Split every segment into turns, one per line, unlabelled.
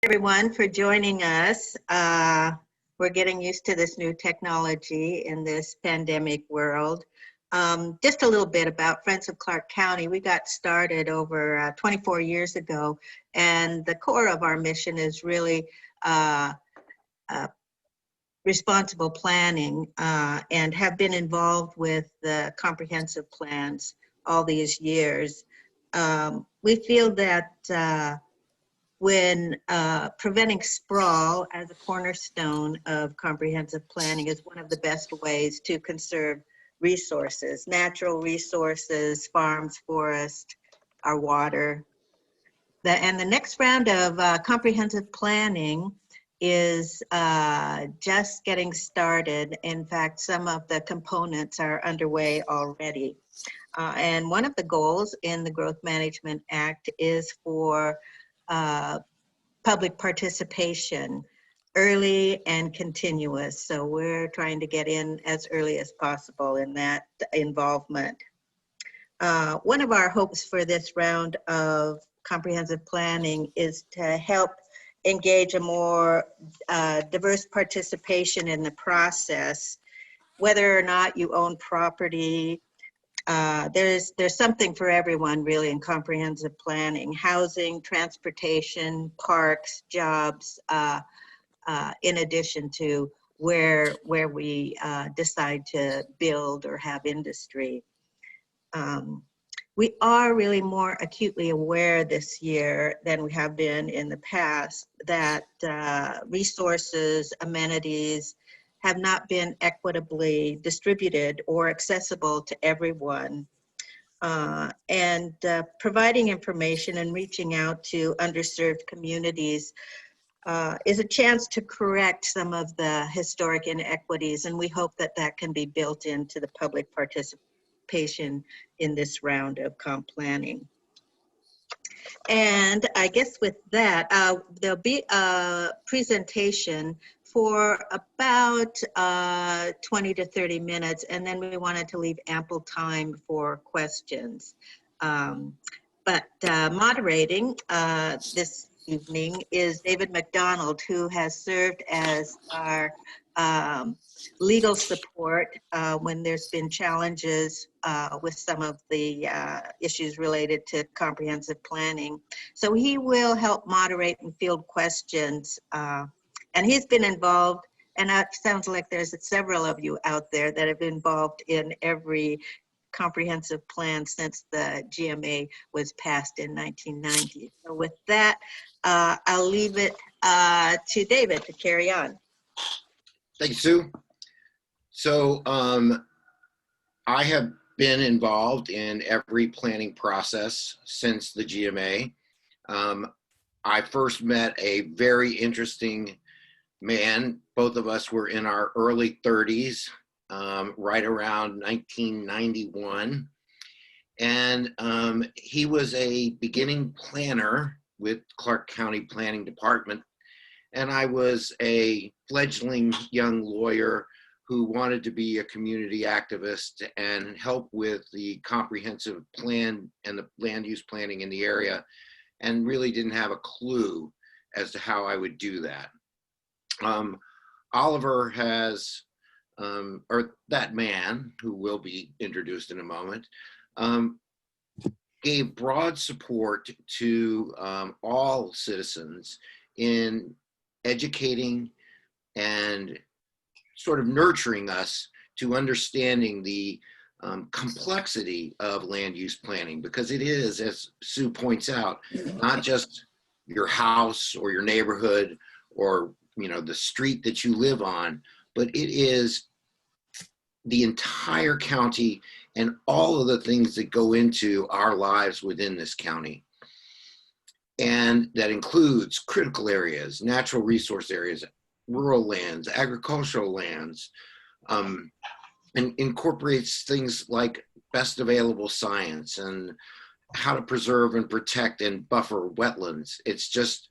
Everyone for joining us. We're getting used to this new technology in this pandemic world. Just a little bit about Friends of Clark County. We got started over 24 years ago, and the core of our mission is really responsible planning and have been involved with the comprehensive plans all these years. We feel that when preventing sprawl as a cornerstone of comprehensive planning is one of the best ways to conserve resources, natural resources, farms, forests, our water. And the next round of comprehensive planning is just getting started. In fact, some of the components are underway already. And one of the goals in the Growth Management Act is for public participation, early and continuous. So we're trying to get in as early as possible in that involvement. One of our hopes for this round of comprehensive planning is to help engage a more diverse participation in the process, whether or not you own property. There's something for everyone really in comprehensive planning: housing, transportation, parks, jobs, in addition to where we decide to build or have industry. We are really more acutely aware this year than we have been in the past that resources, amenities have not been equitably distributed or accessible to everyone. And providing information and reaching out to underserved communities is a chance to correct some of the historic inequities, and we hope that that can be built into the public participation in this round of comp planning. And I guess with that, there'll be a presentation for about 20 to 30 minutes, and then we wanted to leave ample time for questions. But moderating this evening is David McDonald, who has served as our legal support when there's been challenges with some of the issues related to comprehensive planning. So he will help moderate and field questions. And he's been involved, and that sounds like there's several of you out there that have been involved in every comprehensive plan since the GMA was passed in 1990. So with that, I'll leave it to David to carry on.
Thank you, Sue. So I have been involved in every planning process since the GMA. I first met a very interesting man. Both of us were in our early 30s, right around 1991. And he was a beginning planner with Clark County Planning Department. And I was a fledgling young lawyer who wanted to be a community activist and help with the comprehensive plan and the land use planning in the area, and really didn't have a clue as to how I would do that. Oliver has, or that man who will be introduced in a moment, gave broad support to all citizens in educating and sort of nurturing us to understanding the complexity of land use planning, because it is, as Sue points out, not just your house or your neighborhood or the street that you live on, but it is the entire county and all of the things that go into our lives within this county. And that includes critical areas, natural resource areas, rural lands, agricultural lands, and incorporates things like best available science and how to preserve and protect and buffer wetlands. It's just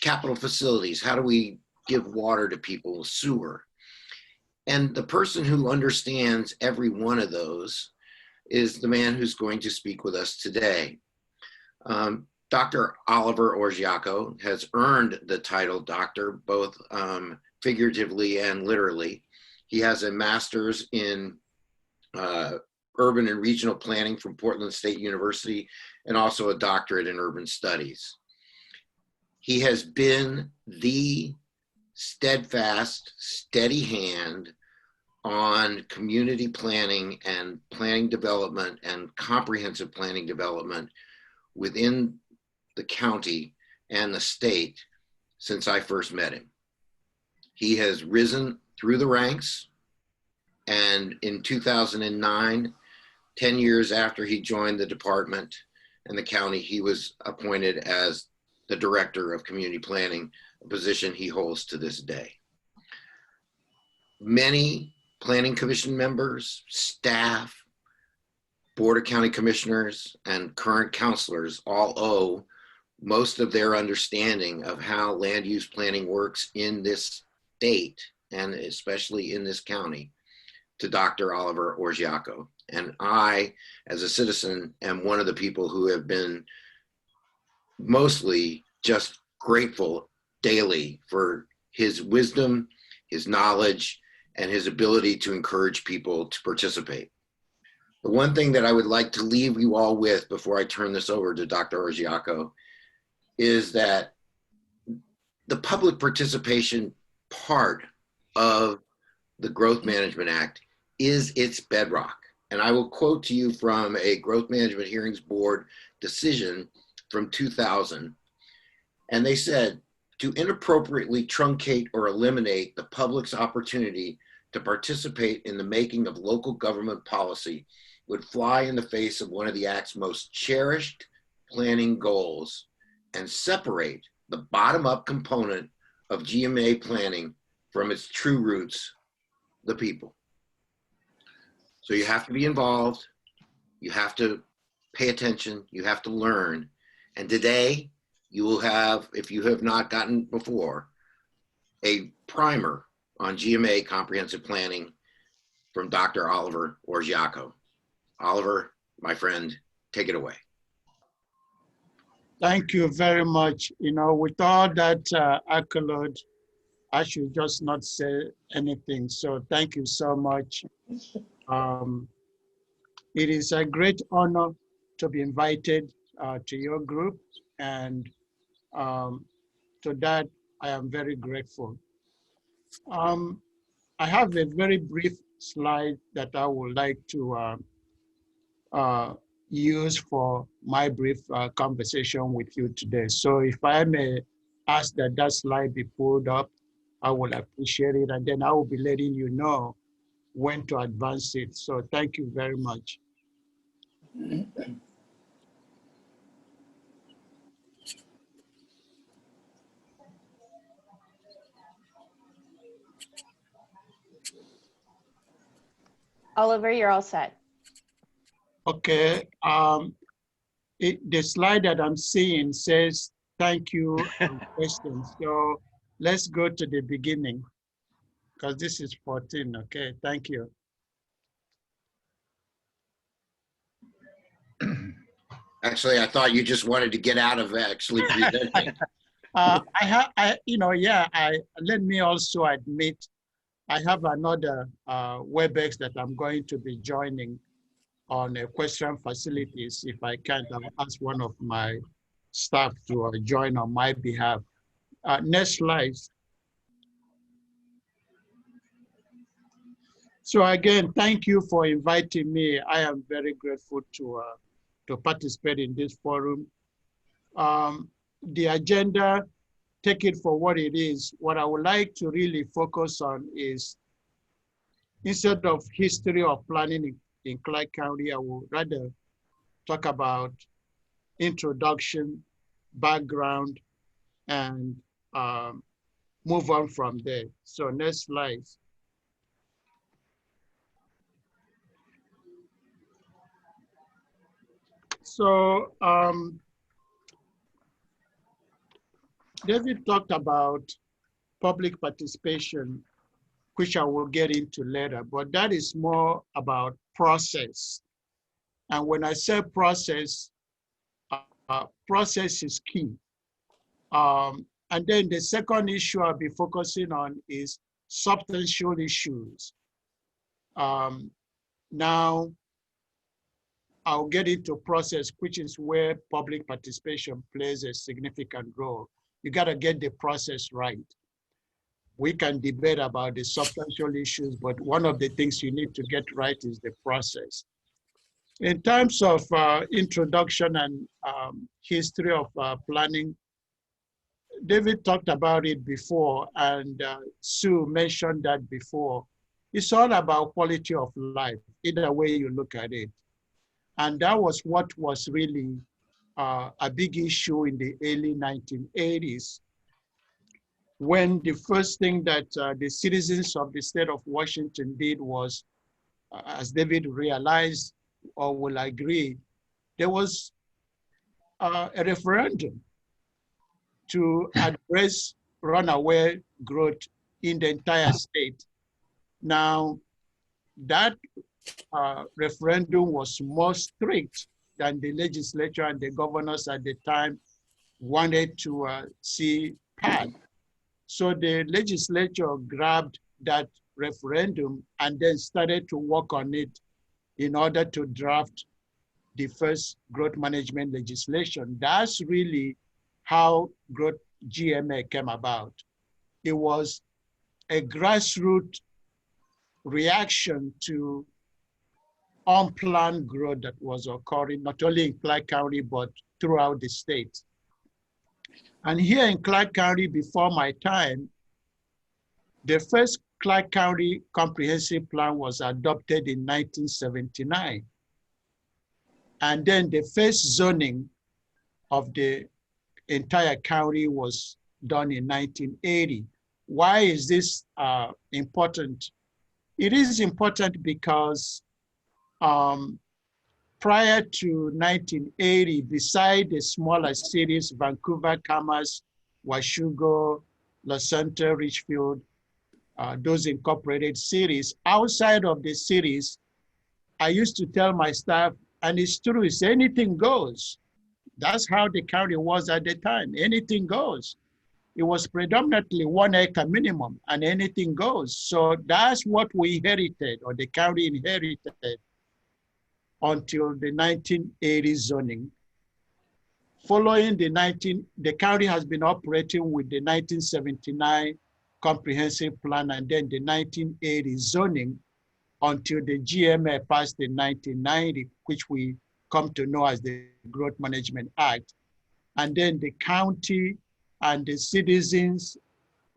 capital facilities. How do we give water to people, sewer? And the person who understands every one of those is the man who's going to speak with us today. Dr. Oliver Orgiaco has earned the title doctor, both figuratively and literally. He has a master's in urban and regional planning from Portland State University, and also a doctorate in urban studies. He has been the steadfast, steady hand on community planning and planning development and comprehensive planning development within the county and the state since I first met him. He has risen through the ranks, and in 2009, 10 years after he joined the department and the county, he was appointed as the director of community planning, a position he holds to this day. Many planning commission members, staff, board of county commissioners, and current counselors all owe most of their understanding of how land use planning works in this state, and especially in this county, to Dr. Oliver Orgiaco. And I, as a citizen, am one of the people who have been mostly just grateful daily for his wisdom, his knowledge, and his ability to encourage people to participate. The one thing that I would like to leave you all with before I turn this over to Dr. Orgiaco is that the public participation part of the Growth Management Act is its bedrock. And I will quote to you from a Growth Management Hearings Board decision from 2000. And they said, to inappropriately truncate or eliminate the public's opportunity to participate in the making of local government policy would fly in the face of one of the Act's most cherished planning goals and separate the bottom-up component of GMA planning from its true roots, the people. So you have to be involved, you have to pay attention, you have to learn. And today you will have, if you have not gotten before, a primer on GMA comprehensive planning from Dr. Oliver Orgiaco. Oliver, my friend, take it away.
Thank you very much. You know, with all that accolade, I should just not say anything. So thank you so much. It is a great honor to be invited to your group, and to that, I am very grateful. I have a very brief slide that I would like to use for my brief conversation with you today. So if I may ask that that slide be pulled up, I will appreciate it, and then I will be letting you know when to advance it. So thank you very much.
Oliver, you're all set.
Okay, the slide that I'm seeing says, thank you and questions. So let's go to the beginning, because this is 14, okay, thank you.
Actually, I thought you just wanted to get out of actually presenting.
Let me also admit, I have another WebEx that I'm going to be joining on question facilities. If I can't, I'll ask one of my staff to join on my behalf. Next slide. So again, thank you for inviting me. I am very grateful to participate in this forum. The agenda, take it for what it is. What I would like to really focus on is, instead of history of planning in Clark County, I would rather talk about introduction, background, and move on from there. So next slide. So David talked about public participation, which I will get into later, but that is more about process. And when I say process, process is key. And then the second issue I'll be focusing on is substantial issues. Now, I'll get into process, which is where public participation plays a significant role. You gotta get the process right. We can debate about the substantial issues, but one of the things you need to get right is the process. In terms of introduction and history of planning, David talked about it before, and Sue mentioned that before. It's all about quality of life, either way you look at it. And that was what was really a big issue in the early 1980s, when the first thing that the citizens of the state of Washington did was, as David realized or will agree, there was a referendum to address runaway growth in the entire state. Now, that referendum was more strict than the legislature and the governors at the time wanted to see passed. So the legislature grabbed that referendum and then started to work on it in order to draft the first growth management legislation. That's really how growth GMA came about. It was a grassroots reaction to unplanned growth that was occurring, not only in Clark County, but throughout the state. And here in Clark County, before my time, the first Clark County Comprehensive Plan was adopted in 1979. And then the first zoning of the entire county was done in 1980. Why is this important? It is important because prior to 1980, beside the smaller cities, Vancouver, Commerce, Washougal, Lacente, Richfield, those incorporated cities, outside of the cities, I used to tell my staff, and it's true, it's anything goes. That's how the county was at the time, anything goes. It was predominantly 1 acre minimum and anything goes. So that's what we inherited, or the county inherited, until the 1980 zoning. Following the county has been operating with the 1979 comprehensive plan and then the 1980 zoning until the GMA passed in 1990, which we come to know as the Growth Management Act. And then the county and the citizens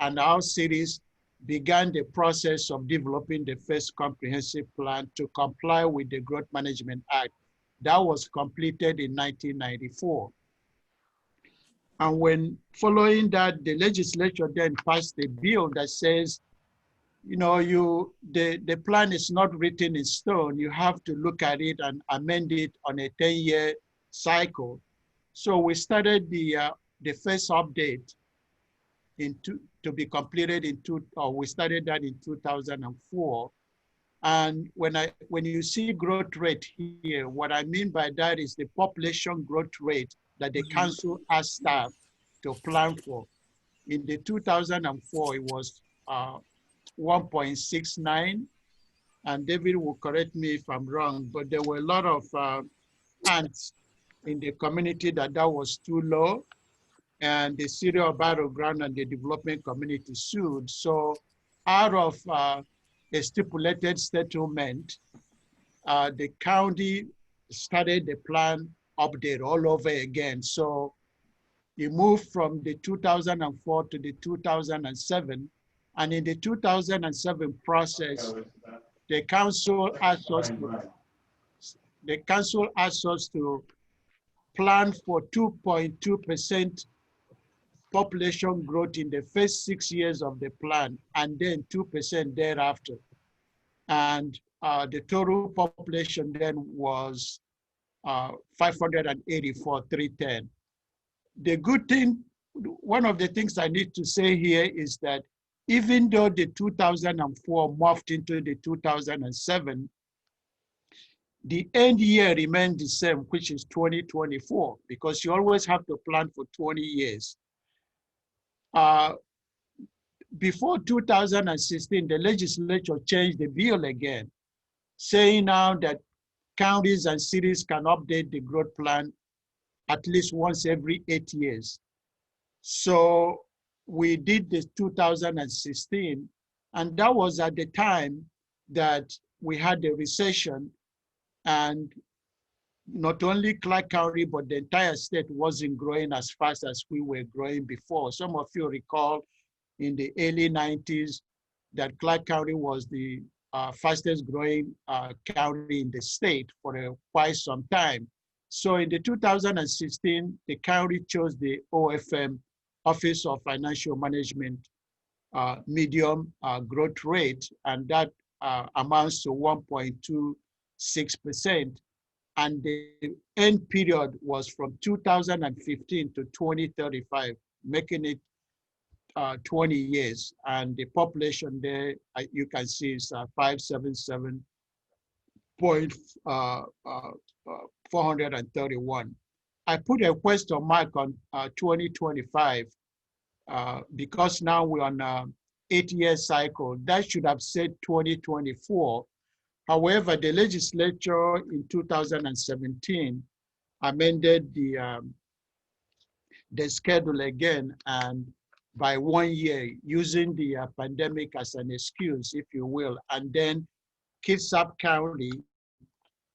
and our cities began the process of developing the first comprehensive plan to comply with the Growth Management Act. That was completed in 1994. And when following that, the legislature then passed a bill that says, you know, the plan is not written in stone. You have to look at it and amend it on a 10-year cycle. So we started the first update to be completed we started that in 2004. And when you see growth rate here, what I mean by that is the population growth rate that the council asked staff to plan for. In the 2004, it was 1.69. And David will correct me if I'm wrong, but there were a lot of ants in the community that was too low. And the City of Battleground and the development community sued. So out of a stipulated settlement, the county started the plan update all over again. So it moved from the 2004 to the 2007. And in the 2007 process, the council asked us to plan for 2.2% population growth in the first 6 years of the plan, and then 2% thereafter. And the total population then was 584,310. The good thing, one of the things I need to say here is that even though the 2004 morphed into the 2007, The end year remained the same, which is 2024, because you always have to plan for 20 years. Before 2016, the legislature changed the bill again, saying now that counties and cities can update the growth plan at least once every 8 years. So we did this 2016, and that was at the time that we had the recession, and not only Clark County, but the entire state wasn't growing as fast as we were growing before. Some of you recall in the early 90s that Clark County was the fastest growing county in the state for quite some time. So in the 2016, the county chose the OFM, Office of Financial Management, medium growth rate, and that amounts to 1.26%. And the end period was from 2015 to 2035, making it 20 years. And the population there, you can see, is 577.431. I put a question mark on 2025 because now we're on an 8-year cycle. That should have said 2024. However, the legislature in 2017 amended the schedule again, and by 1 year, using the pandemic as an excuse, if you will, and then Kitsap County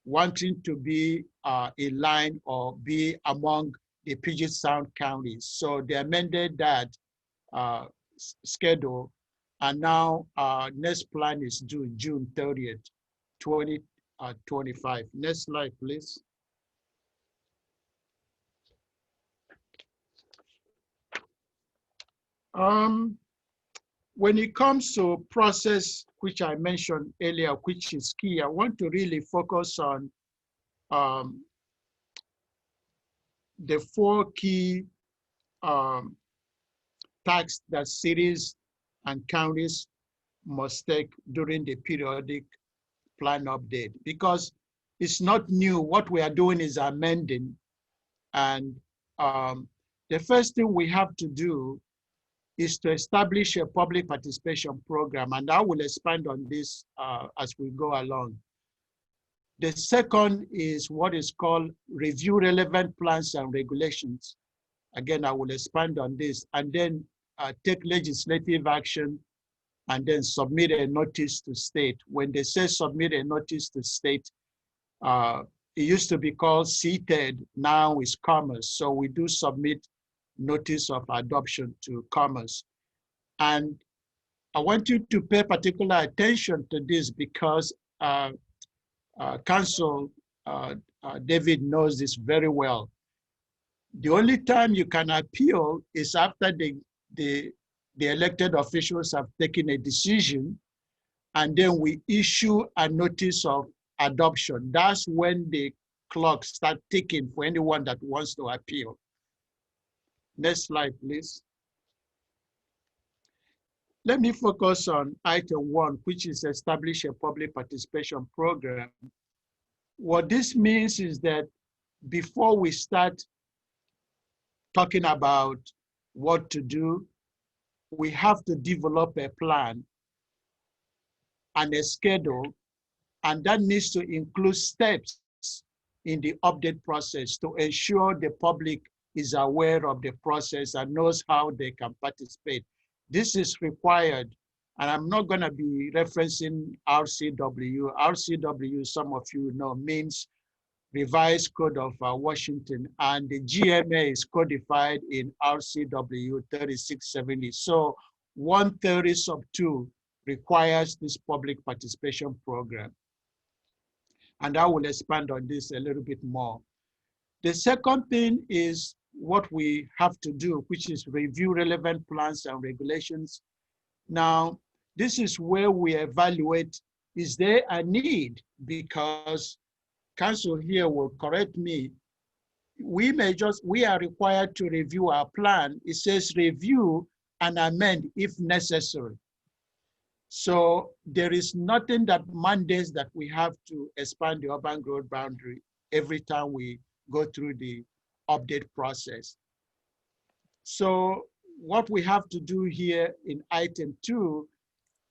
wanting to be in line or be among the Puget Sound counties. So they amended that schedule, and now next plan is due June 30th, 2025. Next slide, please. When it comes to process, which I mentioned earlier, which is key, I want to really focus on the 4 key tasks that cities and counties must take during the periodic plan update, because it's not new. What we are doing is amending. And the first thing we have to do is to establish a public participation program, and I will expand on this as we go along. The second is what is called review relevant plans and regulations. Again, I will expand on this, and then take legislative action, and then submit a notice to state. When they say submit a notice to state, it used to be called CTED, now it's Commerce. So we do submit notice of adoption to Commerce. And I want you to pay particular attention to this, because Council David knows this very well. The only time you can appeal is after the elected officials have taken a decision, and then we issue a notice of adoption. That's when the clock starts ticking for anyone that wants to appeal. Next slide, please. Let me focus on item 1, which is establish a public participation program. What this means is that before we start talking about what to do, we have to develop a plan and a schedule, and that needs to include steps in the update process to ensure the public is aware of the process and knows how they can participate. This is required, and I'm not going to be referencing RCW. RCW, some of you know, means Revised Code of Washington, and the GMA is codified in RCW 3670. So 130 sub 2 requires this public participation program. And I will expand on this a little bit more. The second thing is what we have to do, which is review relevant plans and regulations. Now, this is where we evaluate, is there a need? Because Council here will correct me. We are required to review our plan. It says review and amend if necessary. So there is nothing that mandates that we have to expand the urban growth boundary every time we go through the update process. So what we have to do here in item 2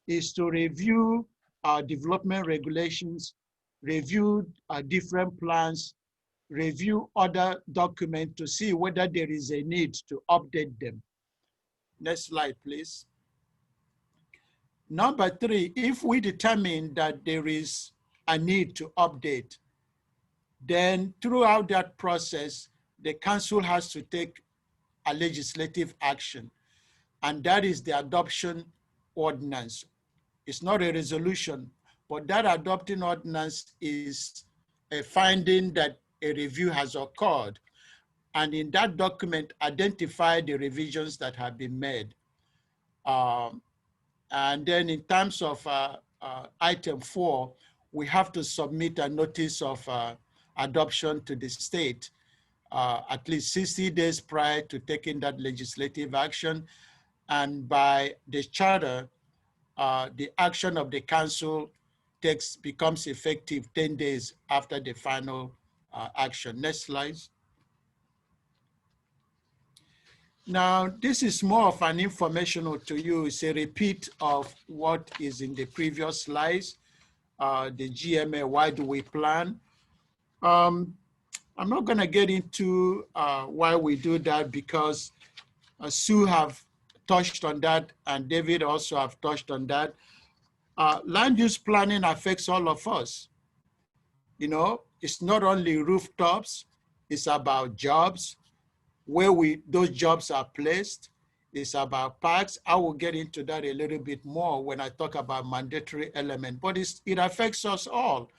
is to review our development regulations, review our different plans, review other documents to see whether there is a need to update them. Next slide, please. Number 3, if we determine that there is a need to update, then throughout that process, the council has to take a legislative action, and that is the adoption ordinance. It's not a resolution, but that adopting ordinance is a finding that a review has occurred, and in that document, identify the revisions that have been made. And then in terms of item 4, we have to submit a notice of adoption to the state at least 60 days prior to taking that legislative action. And by the charter, the action of the council becomes effective 10 days after the final action. Next slide. Now, this is more of an informational to you. It's a repeat of what is in the previous slides. The GMA, why do we plan? I'm not gonna get into why we do that because Sue have touched on that and David also have touched on that. Land use planning affects all of us. You know, it's not only rooftops, it's about jobs, where those jobs are placed. It's about parks. I will get into that a little bit more when I talk about mandatory element, but it affects us all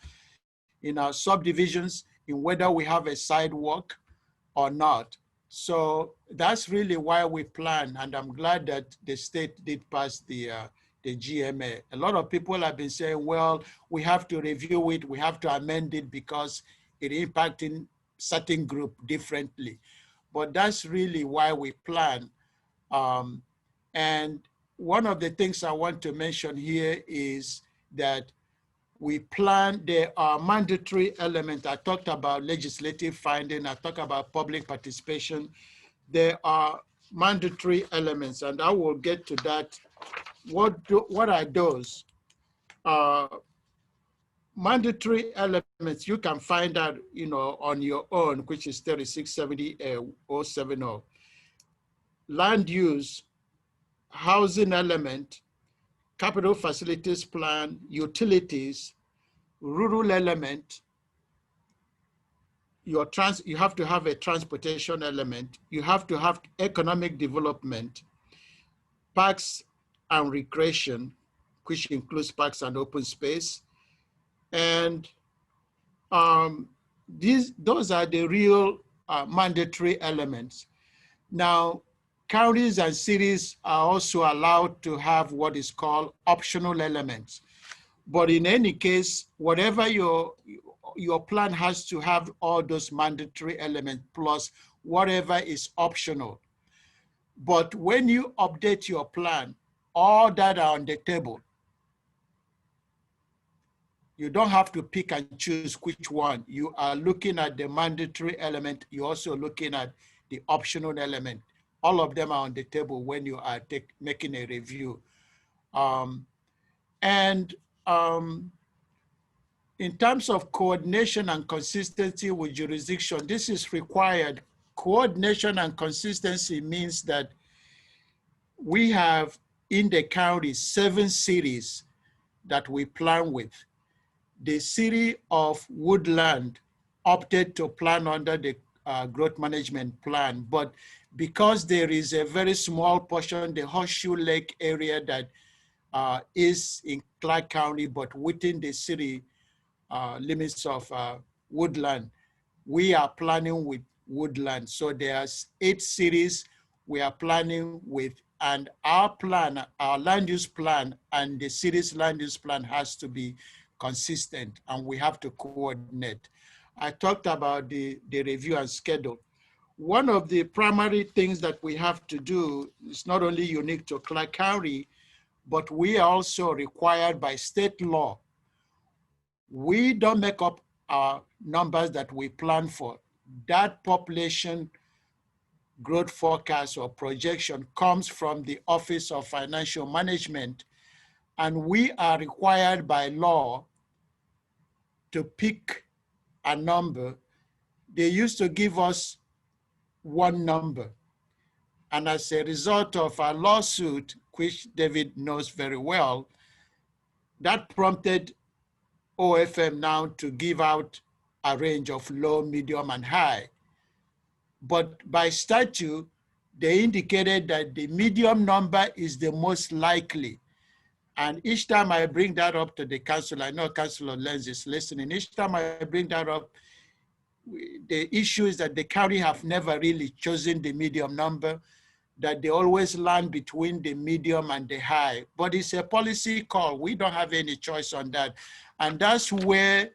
in our subdivisions, in whether we have a sidewalk or not. So that's really why we plan, and I'm glad that the state did pass the GMA. A lot of people have been saying, well, we have to review it, we have to amend it because it impacting certain group differently. But that's really why we plan. And one of the things I want to mention here is that we plan, there are mandatory elements. I talked about legislative finding, I talked about public participation. There are mandatory elements, and I will get to that. What are those? Mandatory elements, you can find out, you know, on your own, which is 3670. Land use, housing element, capital facilities plan, utilities, rural element, you have to have a transportation element, you have to have economic development, parks and recreation, which includes parks and open space. And those are the real mandatory elements. Now, counties and cities are also allowed to have what is called optional elements. But in any case, whatever your plan has to have all those mandatory elements plus whatever is optional. But when you update your plan, all that are on the table. You don't have to pick and choose which one. You are looking at the mandatory element. You're also looking at the optional element. All of them are on the table when you are making a review. In terms of coordination and consistency with jurisdiction, this is required. Coordination and consistency means that we have in the county 7 cities that we plan with. The city of Woodland opted to plan under the growth management plan, but because there is a very small portion, the Horseshoe Lake area that is in Clark County, but within the city limits of Woodland, we are planning with Woodland. So there's 8 cities we are planning with, and our plan, our land use plan and the city's land use plan has to be consistent, and we have to coordinate. I talked about the review and schedule. One of the primary things that we have to do is not only unique to Clark County, but we are also required by state law. We don't make up our numbers that we plan for. That population growth forecast or projection comes from the Office of Financial Management, and we are required by law to pick a number. They used to give us one number. And as a result of a lawsuit, which David knows very well, that prompted OFM now to give out a range of low, medium, and high. But by statute, they indicated that the medium number is the most likely. And each time I bring that up to the council, I know Councilor Lenz is listening, each time I bring that up, the issue is that the county have never really chosen the medium number, that they always land between the medium and the high. But it's a policy call. We don't have any choice on that. And that's where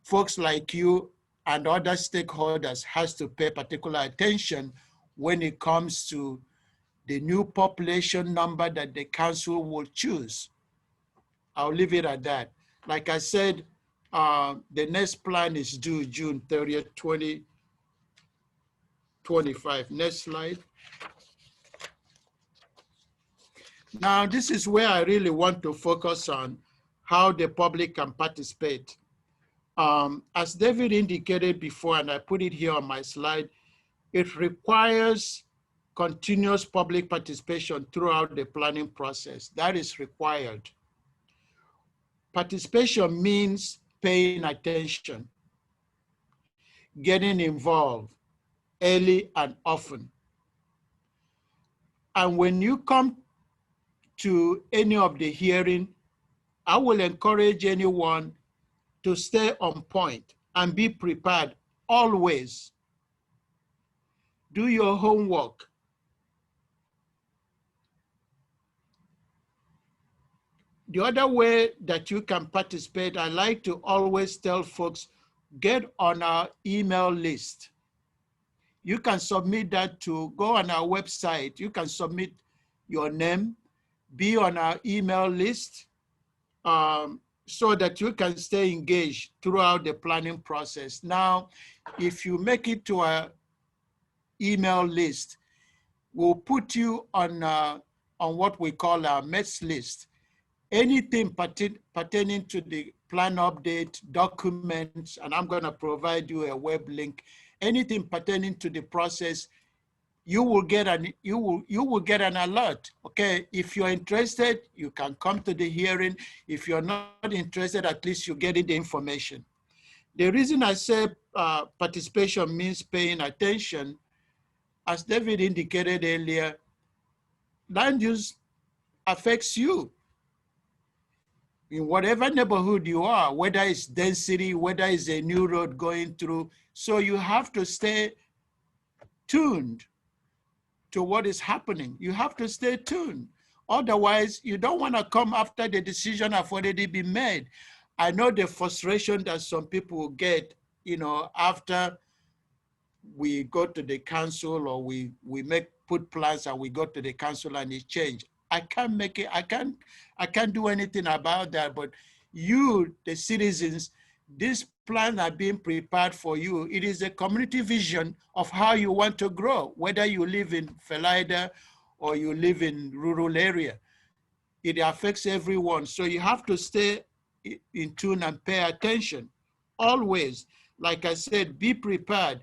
folks like you and other stakeholders has to pay particular attention when it comes to the new population number that the council will choose. I'll leave it at that. Like I said, the next plan is due June 30th, 2025. Next slide. Now, this is where I really want to focus on how the public can participate. As David indicated before, and I put it here on my slide, it requires continuous public participation throughout the planning process. That is required. Participation means paying attention, getting involved early and often. And when you come to any of the hearing, I will encourage anyone to stay on point and be prepared always. Do your homework. The other way that you can participate, I like to always tell folks, get on our email list. You can submit that to go on our website. You can submit your name, be on our email list, so that you can stay engaged throughout the planning process. Now, if you make it to our email list, we'll put you on what we call our METS list. Anything pertaining to the plan update documents, and I'm gonna provide you a web link, anything pertaining to the process, you will get an alert. Okay, if you're interested, you can come to the hearing. If you're not interested, at least you're getting the information. The reason I say participation means paying attention, as David indicated earlier, land use affects you in whatever neighborhood you are, whether it's density, whether it's a new road going through. So you have to stay tuned to what is happening. You have to stay tuned. Otherwise, you don't want to come after the decision have already been made. I know the frustration that some people get, you know, after we go to the council or we put plans and we go to the council and it changed. I can't do anything about that, but you, the citizens, these plans are being prepared for you. It is a community vision of how you want to grow, whether you live in Philida or you live in rural area. It affects everyone. So you have to stay in tune and pay attention. Always, like I said, be prepared.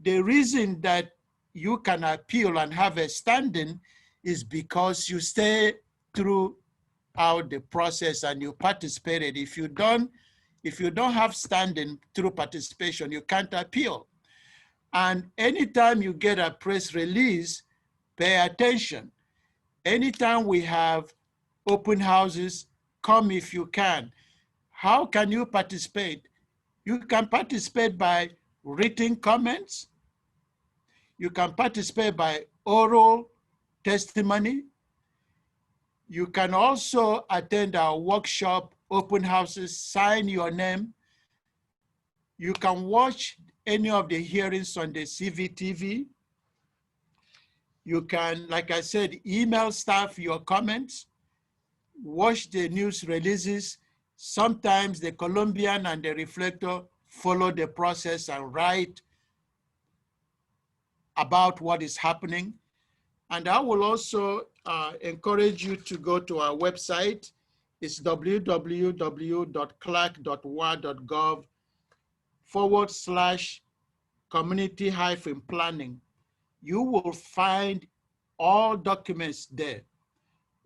The reason that you can appeal and have a standing is because you stay throughout the process and you participated. If you don't have standing through participation, you can't appeal. And anytime you get a press release, pay attention. Anytime we have open houses, come if you can. How can you participate? You can participate by written comments. You can participate by oral testimony. You can also attend our workshop, open houses, sign your name. You can watch any of the hearings on the CVTV. You can, like I said, email staff your comments. watch the news releases. Sometimes the Columbian and the Reflector follow the process and write about what is happening. And I will also encourage you to go to our website. It's www.clark.wa.gov/community-planning. You will find all documents there.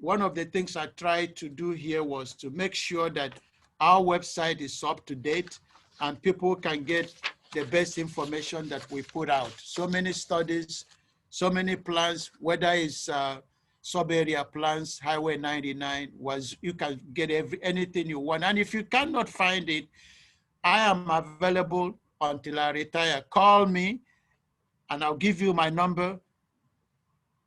One of the things I tried to do here was to make sure that our website is up to date and people can get the best information that we put out. So many studies, so many plans, whether it's sub-area plans, Highway 99, you can get anything you want. And if you cannot find it, I am available until I retire. Call me and I'll give you my number.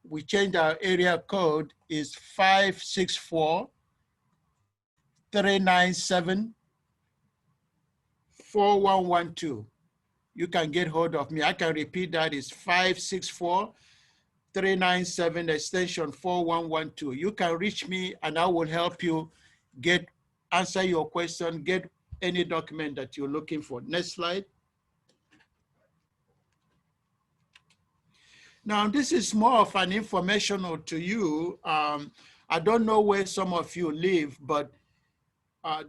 We changed our area code is 564-397-4112. You can get hold of me. I can repeat that. It's 564-397 extension 4112. You can reach me and I will help you answer your question, get any document that you're looking for. Next slide. Now, this is more of an informational to you. I don't know where some of you live, but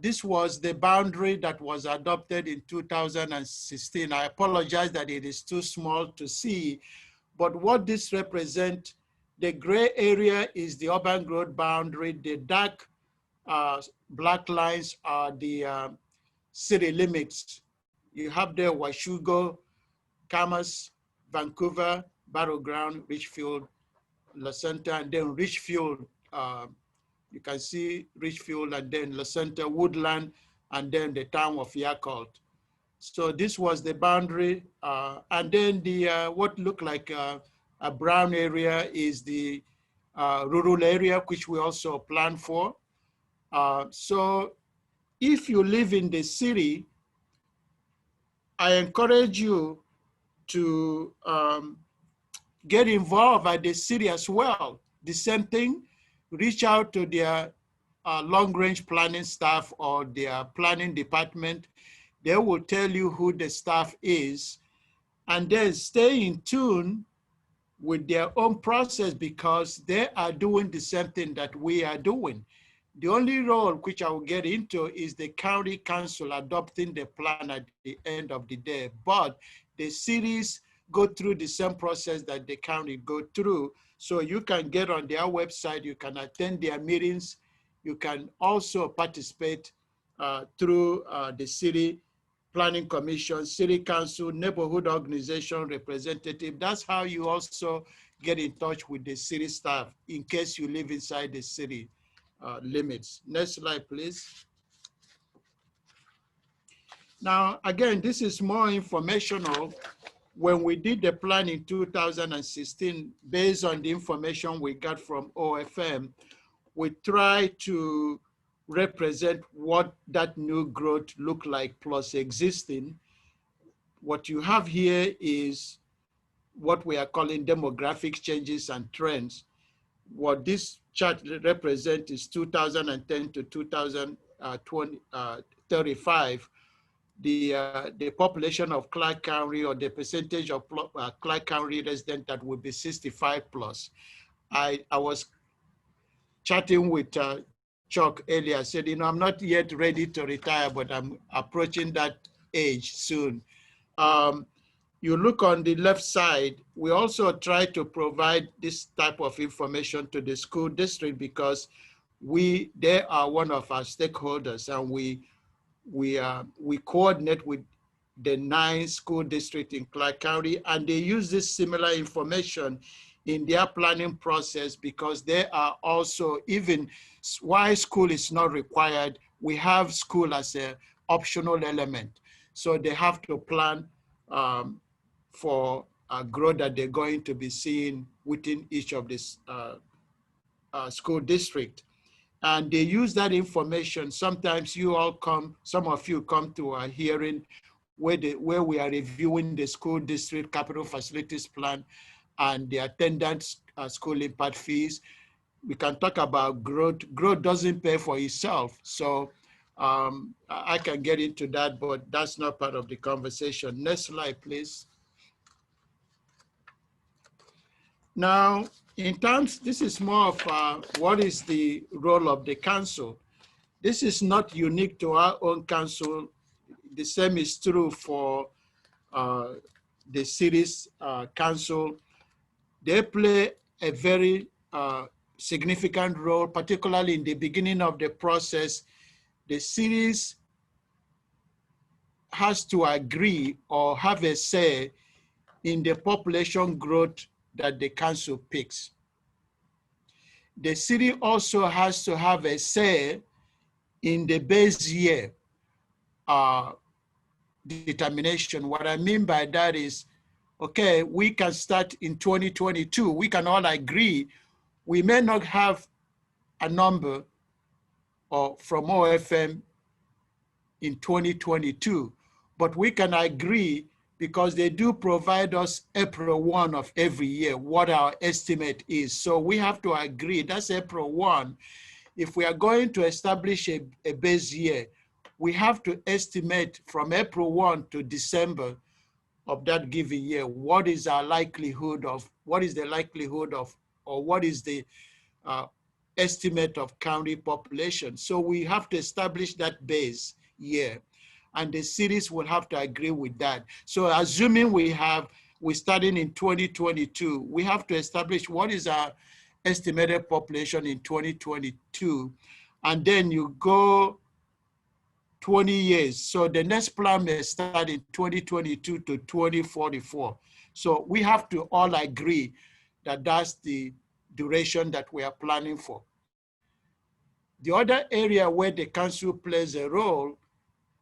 this was the boundary that was adopted in 2016. I apologize that it is too small to see, but what this represents, the gray area is the urban growth boundary. The dark black lines are the city limits. You have there Washougal, Camas, Vancouver, Barrow Ground, Richfield, La Center, and then Richfield. You can see Richfield and then La Center, Woodland, and then the town of Yakult. So this was the boundary. And then the what looked like a brown area is the rural area, which we also plan for. So if you live in the city, I encourage you to get involved at the city as well. The same thing, reach out to their long-range planning staff or their planning department. They will tell you who the staff is, and then stay in tune with their own process because they are doing the same thing that we are doing. The only role which I will get into is the county council adopting the plan at the end of the day, but the cities go through the same process that the county go through. So you can get on their website, you can attend their meetings, you can also participate through the city planning commission, city council, neighborhood organization representative. That's how you also get in touch with the city staff in case you live inside the city limits. Next slide, please. Now, again, this is more informational. When we did the plan in 2016, based on the information we got from OFM, we tried to represent what that new growth looked like plus existing. What you have here is what we are calling demographic changes and trends. What this chart represents is 2010 to 2035. The population of Clark County or the percentage of Clark County residents that will be 65 plus. I was chatting with Chuck earlier, said, you know, I'm not yet ready to retire, but I'm approaching that age soon. You look on the left side, we also try to provide this type of information to the school district because they are one of our stakeholders, and we coordinate with the 9 school districts in Clark County, and they use this similar information in their planning process because they are also, even while school is not required, we have school as an optional element. So they have to plan for growth that they're going to be seeing within each of this school district. And they use that information. Sometimes you all come, some of you come to a hearing where we are reviewing the school district capital facilities plan and the attendance school impact fees. we can talk about growth. Growth doesn't pay for itself. So I can get into that, but that's not part of the conversation. Next slide, please. Now, in terms, this is more of what is the role of the council. This is not unique to our own council. The same is true for the city's council. They play a very significant role, particularly in the beginning of the process. The cities has to agree or have a say in the population growth that the council picks. The city also has to have a say in the base year determination. What I mean by that is, okay, we can start in 2022. We can all agree we may not have a number from OFM in 2022, but we can agree because they do provide us April 1 of every year what our estimate is. So we have to agree, that's April 1. If we are going to establish a base year, we have to estimate from April 1 to December of that given year, what is our likelihood of, what is the likelihood of, or what is the estimate of county population. So we have to establish that base year, and the cities will have to agree with that. So assuming we're starting in 2022, we have to establish what is our estimated population in 2022, and then you go 20 years. So the next plan may start in 2022 to 2044. So we have to all agree that that's the duration that we are planning for. The other area where the council plays a role,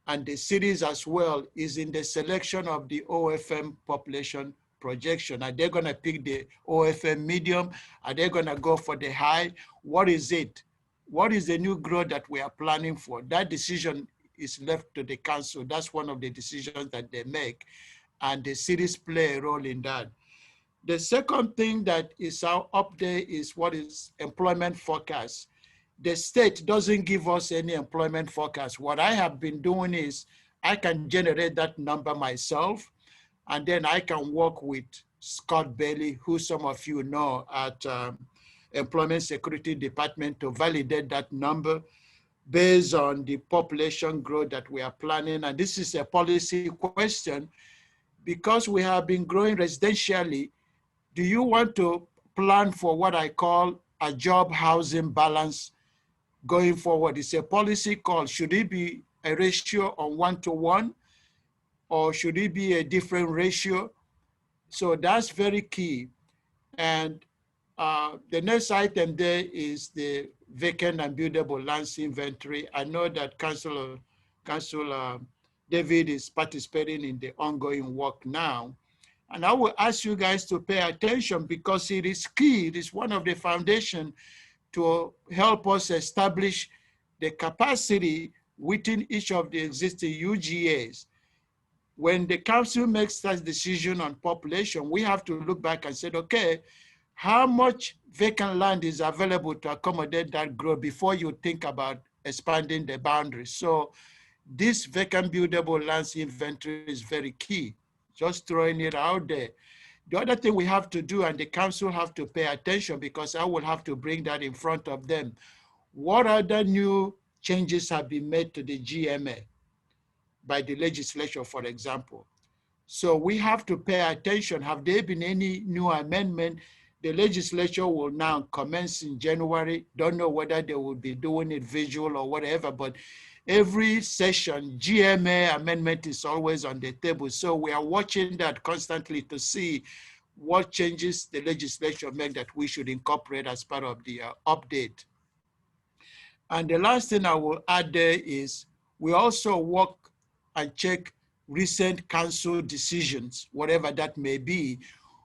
and the cities as well, is in the selection of the OFM population projection. Are they gonna pick the OFM medium? Are they gonna go for the high? What is it? What is the new growth that we are planning for? That decision is left to the council. That's one of the decisions that they make, and the cities play a role in that. The second thing that is up there is what is employment forecast. The state doesn't give us any employment forecast. What I have been doing is I can generate that number myself, and then I can work with Scott Bailey, who some of you know at Employment Security Department, to validate that number based on the population growth that we are planning. And this is a policy question, because we have been growing residentially. Do you want to plan for what I call a job housing balance going forward? It's a policy call. Should it be a ratio on 1-to-1, or should it be a different ratio? So that's very key. And the next item there is the vacant and buildable lands inventory. I know that Councilor David is participating in the ongoing work now. And I will ask you guys to pay attention, because it is key. It is one of the foundation to help us establish the capacity within each of the existing UGAs. When the council makes that decision on population, we have to look back and say, okay, how much vacant land is available to accommodate that growth before you think about expanding the boundaries? So this vacant buildable lands inventory is very key. Just throwing it out there. The other thing we have to do, and the council have to pay attention, because I will have to bring that in front of them. What other new changes have been made to the GMA by the legislature, for example? So we have to pay attention. Have there been any new amendment? The legislature will now commence in January. Don't know whether they will be doing it visual or whatever, but every session, GMA amendment is always on the table. So we are watching that constantly to see what changes the legislature make that we should incorporate as part of the update. And the last thing I will add there is we also work and check recent council decisions, whatever that may be.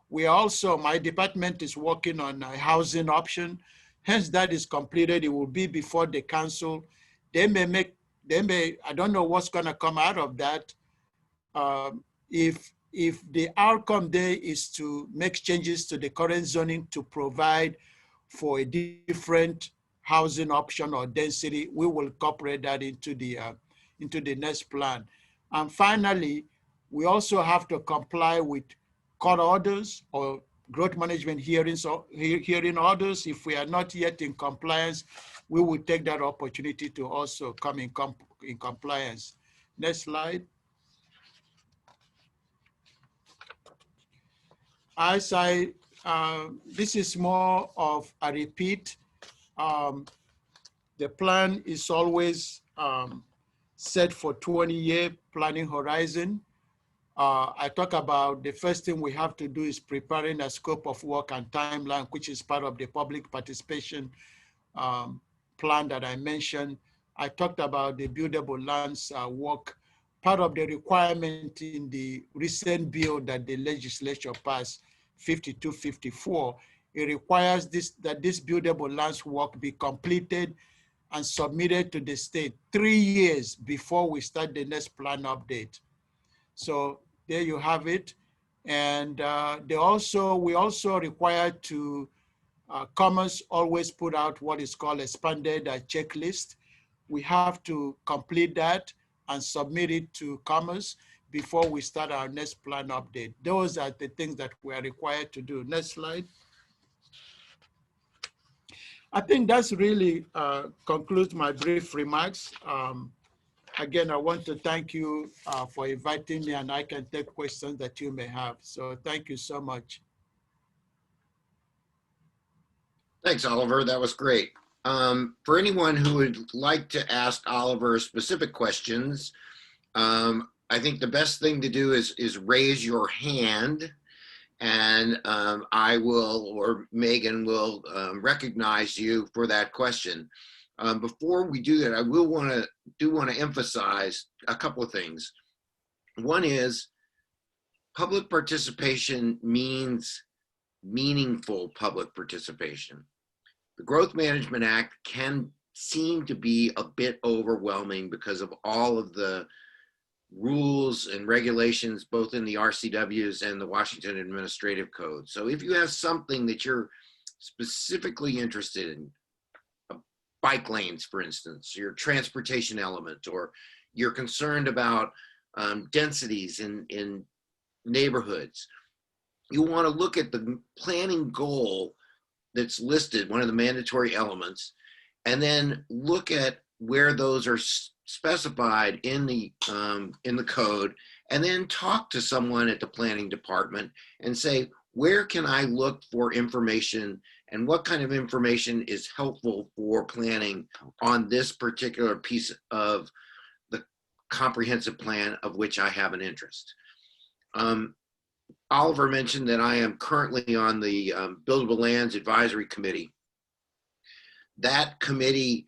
We also, my department is working on a housing option. Hence that is completed, it will be before the council. They may, I don't know what's gonna come out of that. If the outcome there is to make changes to the current zoning to provide for a different housing option or density, we will incorporate that into the next plan. And finally, we also have to comply with court orders or growth management hearing orders. If we are not yet in compliance, we will take that opportunity to also come in compliance. Next slide. As this is more of a repeat. The plan is always set for 20-year planning horizon. I talk about the first thing we have to do is preparing a scope of work and timeline, which is part of the public participation plan that I mentioned. I talked about the buildable lands work. Part of the requirement in the recent bill that the legislature passed, 5254, it requires that this buildable lands work be completed and submitted to the state 3 years before we start the next plan update. So there you have it. And we also require to, Commerce always put out what is called expanded checklist. We have to complete that and submit it to Commerce before we start our next plan update. Those are the things that we are required to do. Next slide. I think that's really concludes my brief remarks. Again, I want to thank you for inviting me, and I can take questions that you may have. So thank you so much.
Thanks, Oliver. That was great. For anyone who would like to ask Oliver specific questions, I think the best thing to do is raise your hand, and I will, or Megan will recognize you for that question. Before we do that, I will want to emphasize a couple of things. One is public participation means meaningful public participation. The Growth Management Act can seem to be a bit overwhelming because of all of the rules and regulations, both in the RCWs and the Washington Administrative Code. So if you have something that you're specifically interested in, bike lanes, for instance, your transportation element, or you're concerned about densities in neighborhoods, you want to look at the planning goal that's listed, one of the mandatory elements, and then look at where those are specified in the code, and then talk to someone at the planning department and say, where can I look for information, and what kind of information is helpful for planning on this particular piece of the comprehensive plan of which I have an interest. Oliver mentioned that I am currently on the Buildable Lands Advisory Committee. That committee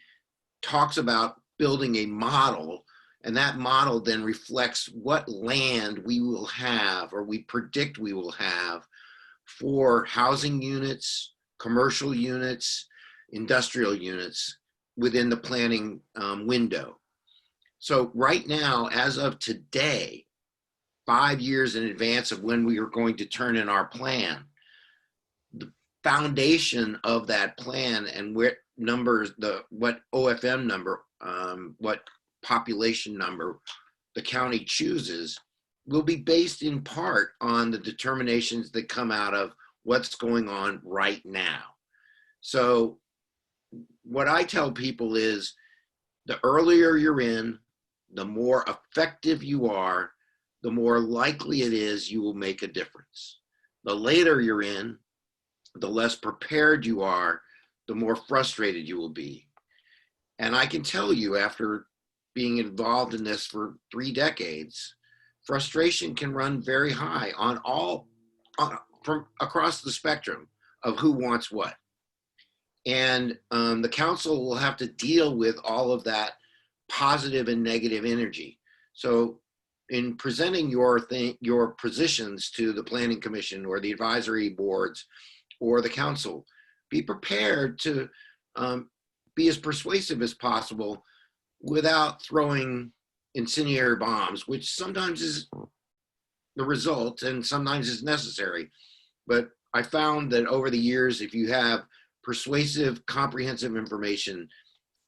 talks about building a model, and that model then reflects what land we will have, or we predict we will have, for housing units, commercial units, industrial units within the planning window. So right now, as of today, 5 years in advance of when we are going to turn in our plan, the foundation of that plan and where numbers, what OFM number, what population number the county chooses will be based in part on the determinations that come out of what's going on right now. So what I tell people is, the earlier you're in, the more effective you are, the more likely it is you will make a difference. The later you're in, the less prepared you are, the more frustrated you will be. And I can tell you, after being involved in this for 3 decades, frustration can run very high from across the spectrum of who wants what. And the council will have to deal with all of that positive and negative energy. So in presenting your positions to the Planning Commission or the advisory boards or the council, be prepared to be as persuasive as possible without throwing incendiary bombs, which sometimes is the result and sometimes is necessary. But I found that over the years, if you have persuasive, comprehensive information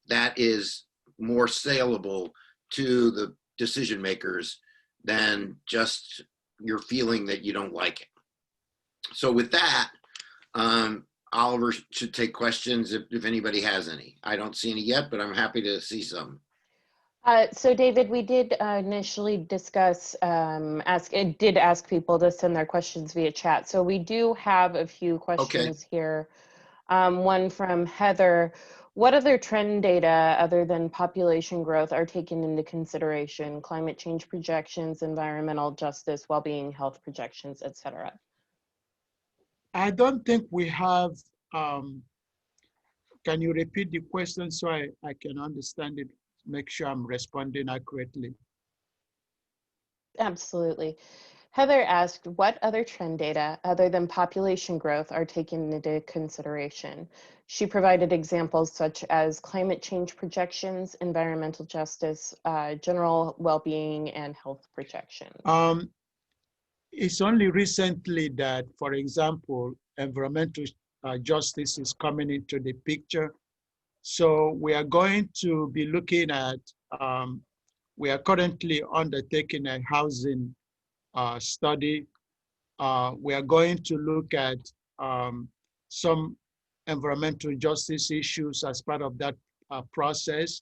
that is more saleable to the decision makers than just your feeling that you don't like it. So with that, Oliver should take questions if anybody has any. I don't see any yet, but I'm happy to see some.
So David, we did initially discuss, did ask people to send their questions via chat. So we do have a few questions here. One from Heather. What other trend data other than population growth are taken into consideration? Climate change projections, environmental justice, well-being, health projections, et cetera.
I don't think we have, can you repeat the question so I can understand it, make sure I'm responding accurately?
Absolutely. Heather asked, what other trend data other than population growth are taken into consideration? She provided examples such as climate change projections, environmental justice, general well-being, and health projections.
It's only recently that, for example, environmental justice is coming into the picture. So we are going to be looking at, we are currently undertaking a housing study. We are going to look at some environmental justice issues as part of that process.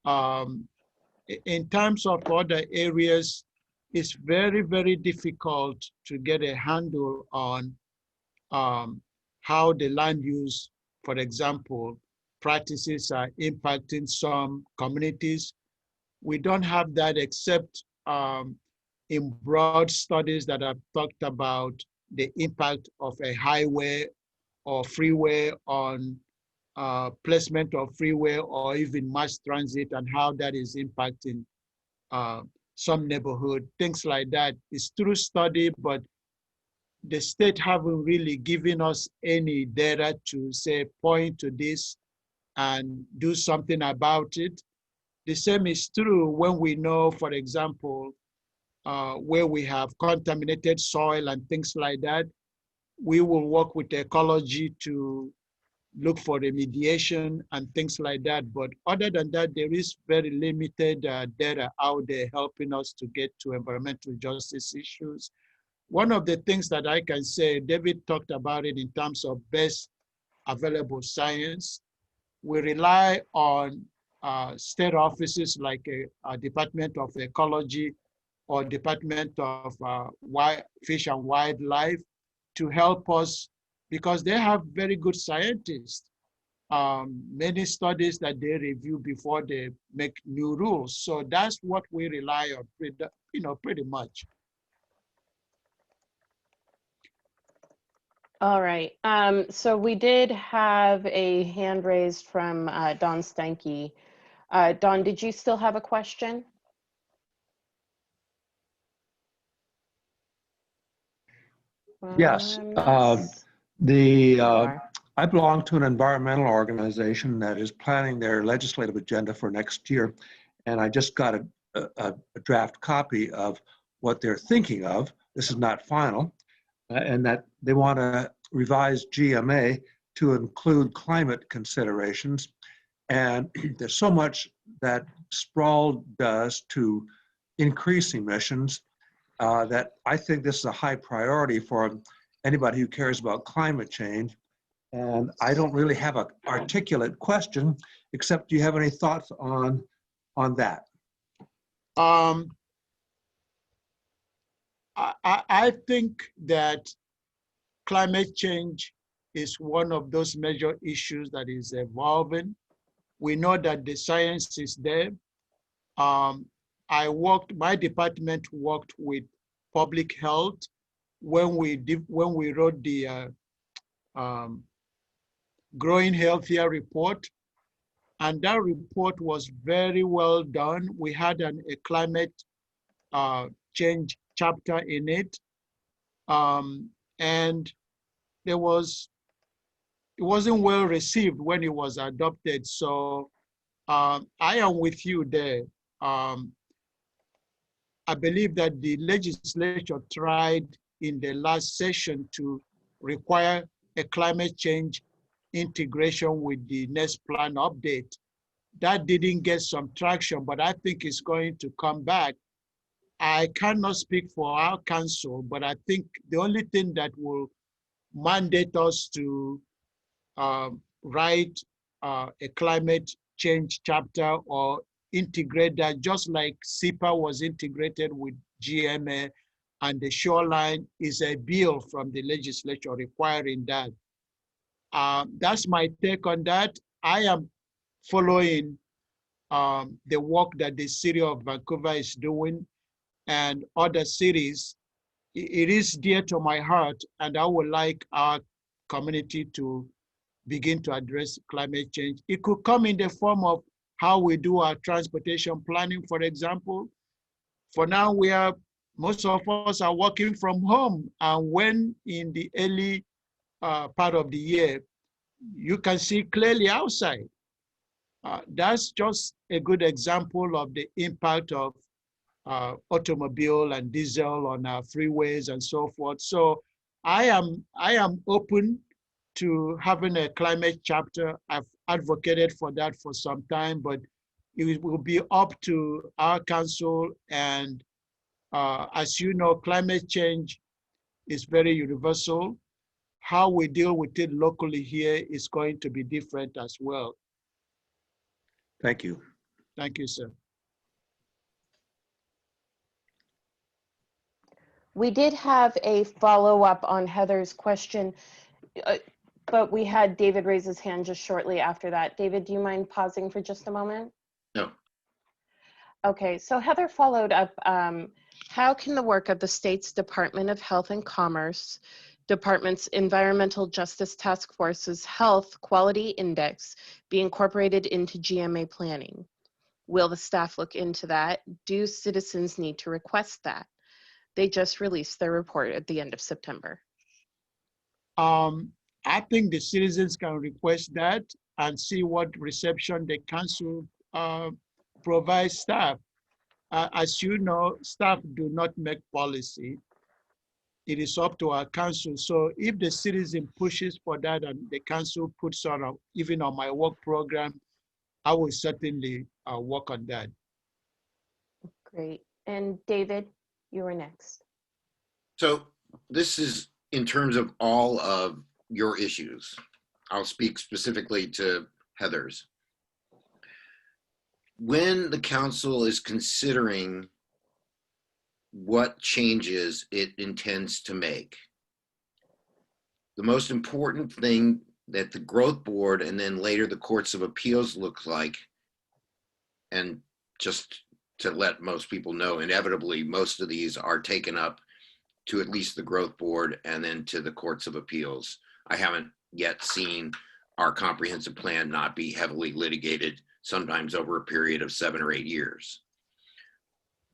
In terms of other areas, it's very, very difficult to get a handle on how the land use, for example, practices are impacting some communities. We don't have that except in broad studies that have talked about the impact of a highway or freeway on placement of freeway or even mass transit and how that is impacting some neighborhood, things like that. It's through study, but the state haven't really given us any data to say, point to this and do something about it. The same is true when we know, for example, where we have contaminated soil and things like that. We will work with ecology to look for remediation and things like that. But other than that, there is very limited data out there helping us to get to environmental justice issues. One of the things that I can say, David talked about it in terms of best available science. We rely on state offices like a Department of Ecology or Department of Fish and Wildlife to help us because they have very good scientists. Many studies that they review before they make new rules. So that's what we rely on, pretty much.
All right. So we did have a hand raised from Don Stanky. Don, did you still have a question?
Yes. I belong to an environmental organization that is planning their legislative agenda for next year. And I just got a draft copy of what they're thinking of. This is not final. And that they want to revise GMA to include climate considerations. And there's so much that sprawl does to increase emissions that I think this is a high priority for anybody who cares about climate change. And I don't really have an articulate question, except do you have any thoughts on that?
I think that climate change is one of those major issues that is evolving. We know that the science is there. My department worked with public health when we wrote the Growing Healthier report. And that report was very well done. We had a climate change chapter in it. And it wasn't well received when it was adopted. So I am with you there. I believe that the legislature tried in the last session to require a climate change integration with the next plan update. That didn't get some traction, but I think it's going to come back. I cannot speak for our council, but I think the only thing that will mandate us to write a climate change chapter or integrate that, just like SEPA was integrated with GMA, and the shoreline is a bill from the legislature requiring that. That's my take on that. I am following the work that the city of Vancouver is doing and other cities. It is dear to my heart, and I would like our community to begin to address climate change. It could come in the form of how we do our transportation planning, for example. For now, most of us are working from home, and when in the early part of the year, you can see clearly outside. That's just a good example of the impact of automobile and diesel on our freeways and so forth. So I am open to having a climate chapter. I've advocated for that for some time, but it will be up to our council. And as you know, climate change is very universal. How we deal with it locally here is going to be different as well.
Thank you.
Thank you, sir.
We did have a follow-up on Heather's question, but we had David raise his hand just shortly after that. David, do you mind pausing for just a moment?
No.
Okay, so Heather followed up, how can the work of the state's Department of Health and Commerce, Department's Environmental Justice Task Force's Health Quality Index be incorporated into GMA planning? Will the staff look into that? Do citizens need to request that? They just released their report at the end of September.
I think the citizens can request that and see what reception the council provides staff. As you know, staff do not make policy. It is up to our council. So if the citizen pushes for that and the council puts on, even on my work program, I will certainly work on that.
Great. And David, you were next.
So this is in terms of all of your issues. I'll speak specifically to Heather's. When the council is considering what changes it intends to make, the most important thing that the growth board and then later the courts of appeals look like, and just to let most people know, inevitably most of these are taken up to at least the growth board and then to the courts of appeals. I haven't yet seen our comprehensive plan not be heavily litigated, sometimes over a period of 7 or 8 years.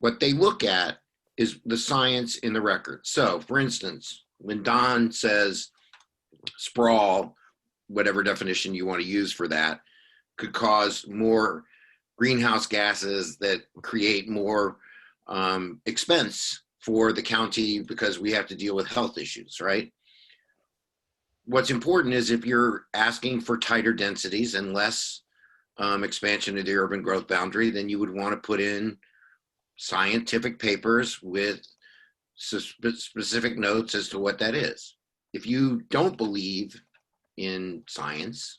What they look at is the science in the record. So for instance, when Don says sprawl, whatever definition you want to use for that, could cause more greenhouse gases that create more expense for the county because we have to deal with health issues, right? What's important is if you're asking for tighter densities and less expansion of the urban growth boundary, then you would want to put in scientific papers with specific notes as to what that is. If you don't believe in science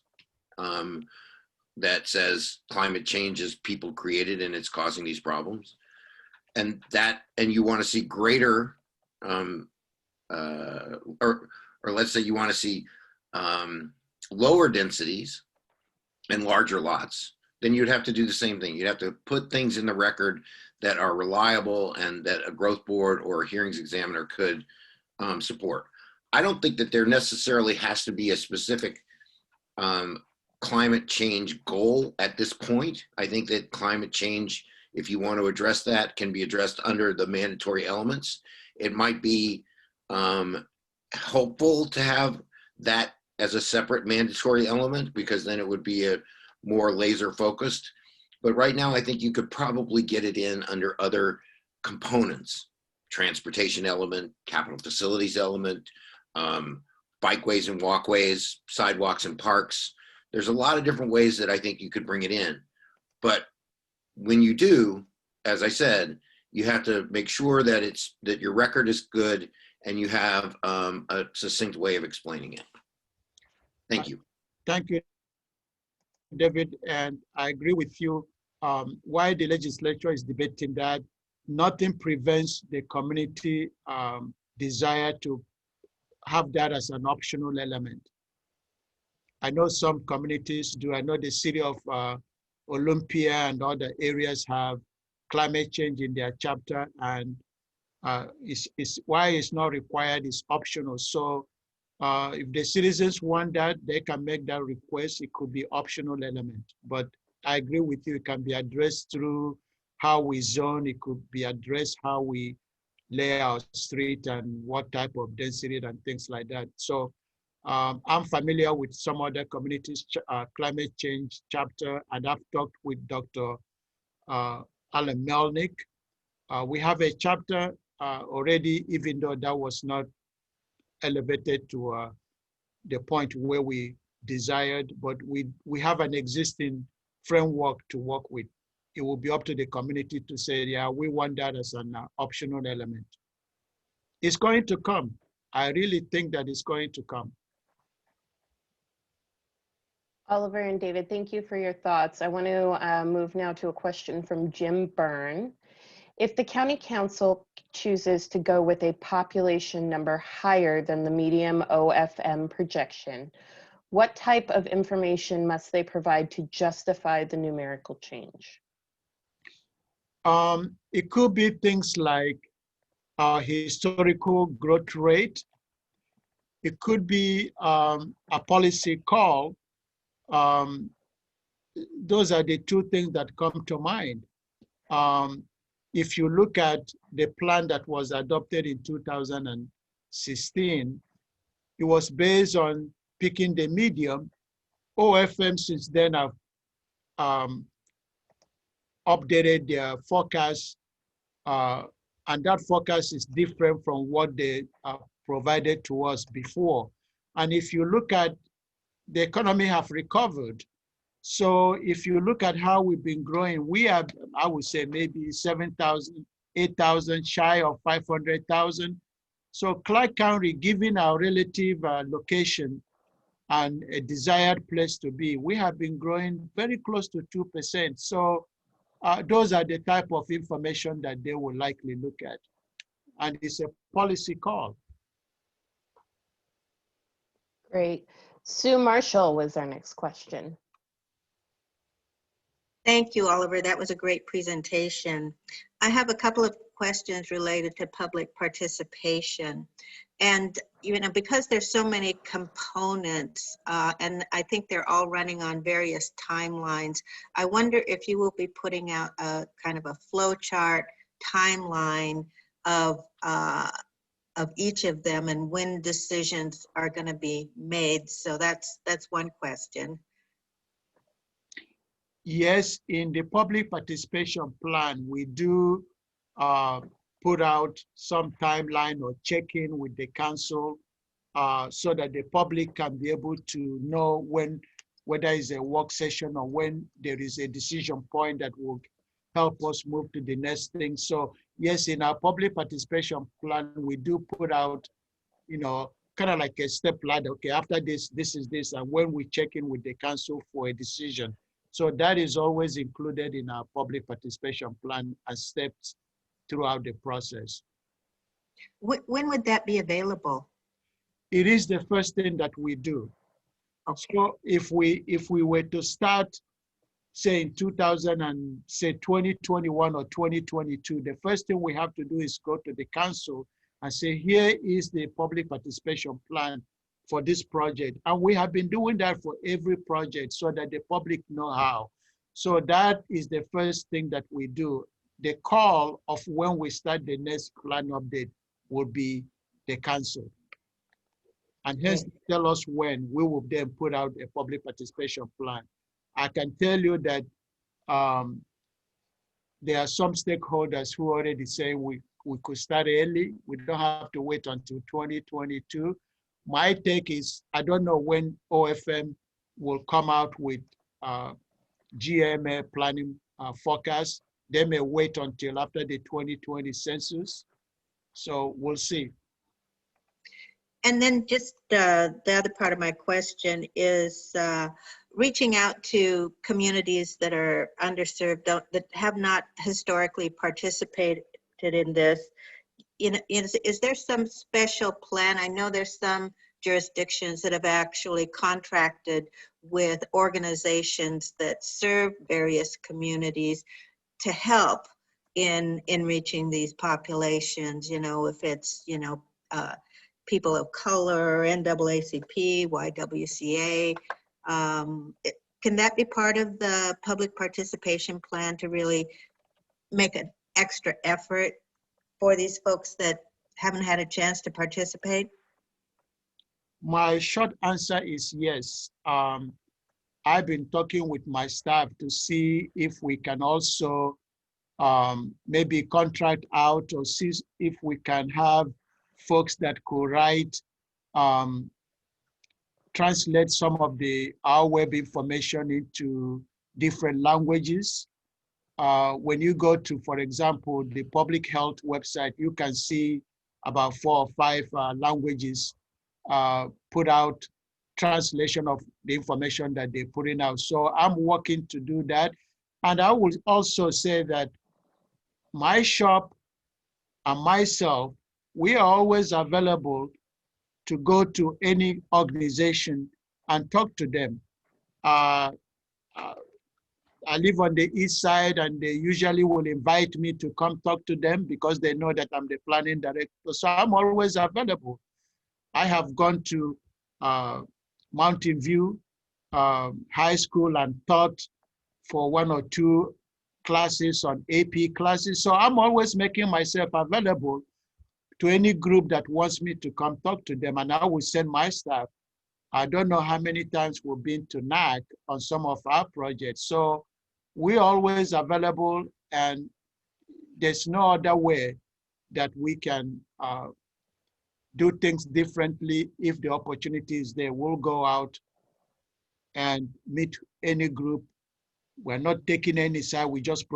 that says climate change is people created and it's causing these problems, and you want to see greater, or let's say you want to see lower densities and larger lots, then you'd have to do the same thing. You'd have to put things in the record that are reliable and that a growth board or a hearings examiner could support. I don't think that there necessarily has to be a specific climate change goal at this point. I think that climate change, if you want to address that, can be addressed under the mandatory elements. It might be hopeful to have that as a separate mandatory element, because then it would be a more laser focused. But right now, I think you could probably get it in under other components: transportation element, capital facilities element, bikeways and walkways, sidewalks and parks. There's a lot of different ways that I think you could bring it in. But when you do, as I said, you have to make sure that that your record is good and you have a succinct way of explaining it. Thank you.
Thank you, David, and I agree with you. Why the legislature is debating that, nothing prevents the community desire to have that as an optional element. I know some communities do. I know the city of Olympia and other areas have climate change in their chapter, and why it's not required is optional. So if the citizens want that, they can make that request. It could be optional element, but I agree with you. It can be addressed through how we zone. It could be addressed how we lay our street and what type of density and things like that. So I'm familiar with some other communities' climate change chapter, and I've talked with Dr. Alan Melnick. We have a chapter already, even though that was not elevated to the point where we desired, but we have an existing framework to work with. It will be up to the community to say, yeah, we want that as an optional element. It's going to come. I really think that it's going to come.
Oliver and David, thank you for your thoughts. I want to move now to a question from Jim Byrne. If the county council chooses to go with a population number higher than the medium OFM projection, what type of information must they provide to justify the numerical change?
It could be things like our historical growth rate. It could be a policy call. Those are the two things that come to mind. If you look at the plan that was adopted in 2016, it was based on picking the medium. OFM since then have updated their forecast, and that forecast is different from what they provided to us before. And if you look at the economy have recovered. So if you look at how we've been growing, we have, I would say maybe 7,000, 8,000 shy of 500,000. So Clark County, given our relative location and a desired place to be, we have been growing very close to 2%. So those are the type of information that they will likely look at. And it's a policy call.
Great. Sue Marshall was our next question.
Thank you, Oliver. That was a great presentation. I have a couple of questions related to public participation. And, you know, because there's so many components, and I think they're all running on various timelines, I wonder if you will be putting out a kind of a flow chart timeline of each of them and when decisions are going to be made. So that's one question.
Yes, in the public participation plan, we do put out some timeline or check in with the council so that the public can be able to know whether it's a work session or when there is a decision point that will help us move to the next thing. So yes, in our public participation plan, we do put out, you know, kind of like a step ladder. Okay, after this, this is this, and when we check in with the council for a decision. So that is always included in our public participation plan as steps throughout the process.
When would that be available?
It is the first thing that we do. Okay. So if we were to start, say in 2021 or 2022, the first thing we have to do is go to the council and say, here is the public participation plan for this project. And we have been doing that for every project so that the public know how. So that is the first thing that we do. The call of when we start the next plan update will be the council. And hence tell us when we will then put out a public participation plan. I can tell you that there are some stakeholders who already say we could start early. We don't have to wait until 2022. my take is, I don't know when OFM will come out with GMA planning forecast. They may wait until after the 2020 census. So we'll see.
And then just the other part of my question is reaching out to communities that are underserved, that have not historically participated in this. Is there some special plan? I know there's some jurisdictions that have actually contracted with organizations that serve various communities to help in reaching these populations, if it's, people of color, NAACP, YWCA. Can that be part of the public participation plan to really make an extra effort for these folks that haven't had a chance to participate?
My short answer is yes. I've been talking with my staff to see if we can also maybe contract out or see if we can have folks that could write, translate some of our web information into different languages. When you go to, for example, the public health website, you can see about 4 or 5 languages put out translation of the information that they're putting out. So I'm working to do that. And I would also say that my shop and myself, we are always available to go to any organization and talk to them. I live on the east side, and they usually will invite me to come talk to them because they know that I'm the planning director. So I'm always available. I have gone to Mountain View High School and taught for 1 or 2 classes on AP classes. So I'm always making myself available to any group that wants me to come talk to them, and I will send my staff. I don't know how many times we've been to NAC on some of our projects. So we're always available, and there's no other way that we can do things differently. If the opportunity is there, we'll go out and meet any group. We're not taking any side. We just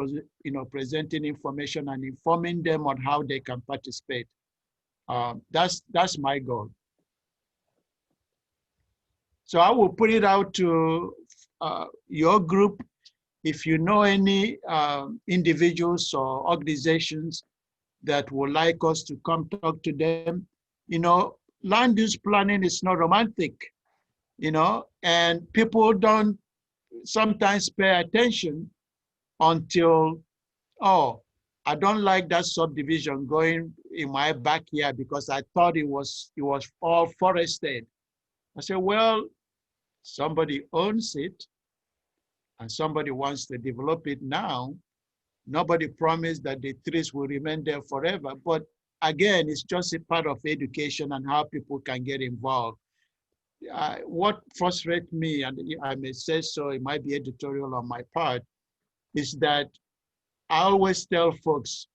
presenting information and informing them on how they can participate. That's my goal. So I will put it out to your group. If you know any individuals or organizations that would like us to come talk to them, land use planning is not romantic, and people don't sometimes pay attention until, oh, I don't like that subdivision going in my backyard because I thought it was all forested. I said, well, somebody owns it and somebody wants to develop it now. Nobody promised that the trees will remain there forever. But again, it's just a part of education and how people can get involved. What frustrates me, and I may say so, it might be editorial on my part, is that I always tell folks,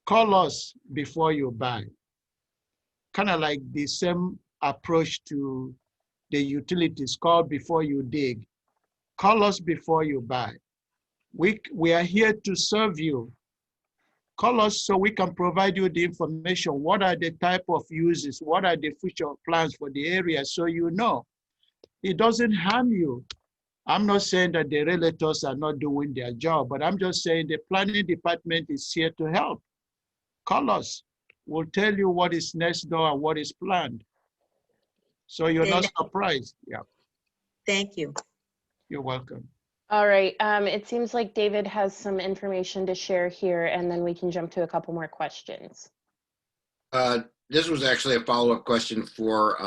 call us before you buy. Kind of like the same approach to the utilities, call before you dig. Call us before you buy. We are here to serve you. Call us so we can provide you the information. What are the type of uses? What are the future plans for the area so you know? It doesn't harm you. I'm not saying that the realtors are not doing their job, but I'm just saying the planning department is here to help. Call us. We'll tell you what is next door and what is planned. So you're not surprised. Yeah.
Thank you.
You're welcome.
All right. It seems like David has some information to share here, and then we can jump to a couple more questions.
This was actually a follow-up question for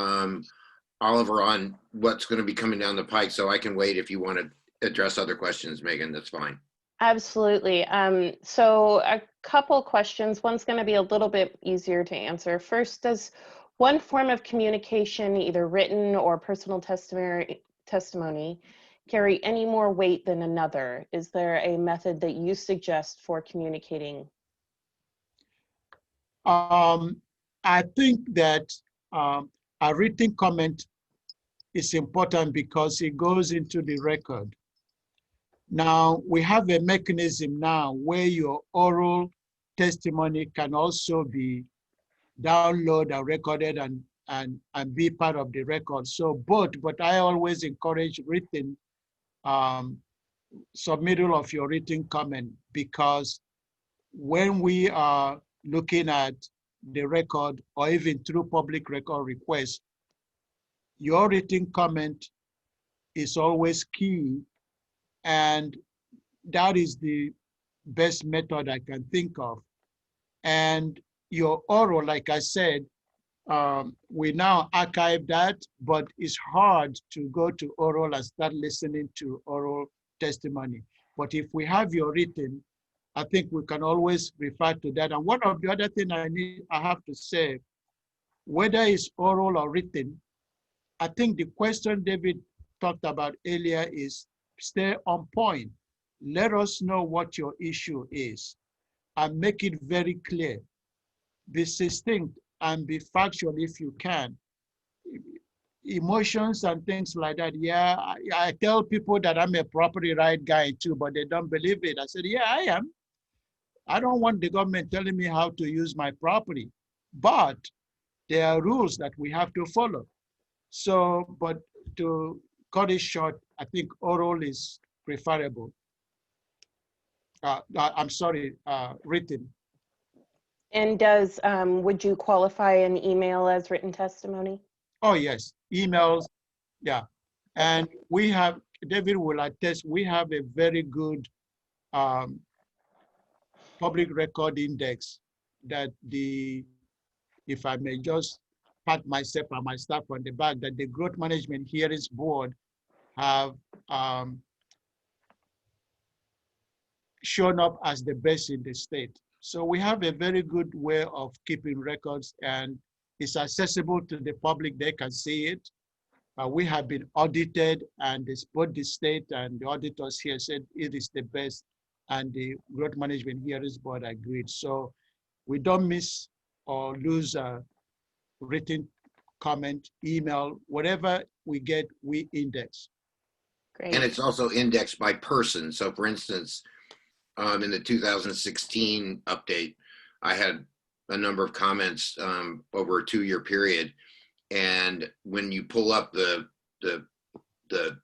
Oliver on what's going to be coming down the pike, so I can wait if you want to address other questions, Megan, that's fine.
Absolutely. So a couple questions. One's going to be a little bit easier to answer. First, does one form of communication, either written or personal testimony, carry any more weight than another? Is there a method that you suggest for communicating?
I think that a written comment is important because it goes into the record. Now, we have a mechanism now where your oral testimony can also be downloaded and recorded and be part of the record. So both, but I always encourage written submittal of your written comment, because when we are looking at the record or even through public record requests, your written comment is always key, and that is the best method I can think of. And your oral, like I said, we now archive that, but it's hard to go to oral and start listening to oral testimony. But if we have your written, I think we can always refer to that. And one of the other things I have to say, whether it's oral or written, I think the question David talked about earlier is stay on point. Let us know what your issue is and make it very clear. Be succinct and be factual if you can. Emotions and things like that. Yeah, I tell people that I'm a property right guy too, but they don't believe it. I said, yeah, I am. I don't want the government telling me how to use my property, but there are rules that we have to follow. So, but to cut it short, I think oral is preferable. I'm sorry, written.
And does, would you qualify an email as written testimony?
Oh, yes, emails, yeah. And we have, David will attest, we have a very good public record index that if I may just pat myself and my staff on the back, that the Growth Management Hearings Board have shown up as the best in the state. So we have a very good way of keeping records, and it's accessible to the public. They can see it. We have been audited, and both the state and the auditors here said it is the best, and the Growth Management Hearings Board agreed. So we don't miss or lose a written comment, email, whatever we get, we index.
Great.
And it's also indexed by person. So for instance, in the 2016 update, I had a number of comments over a 2-year period. And when you pull up the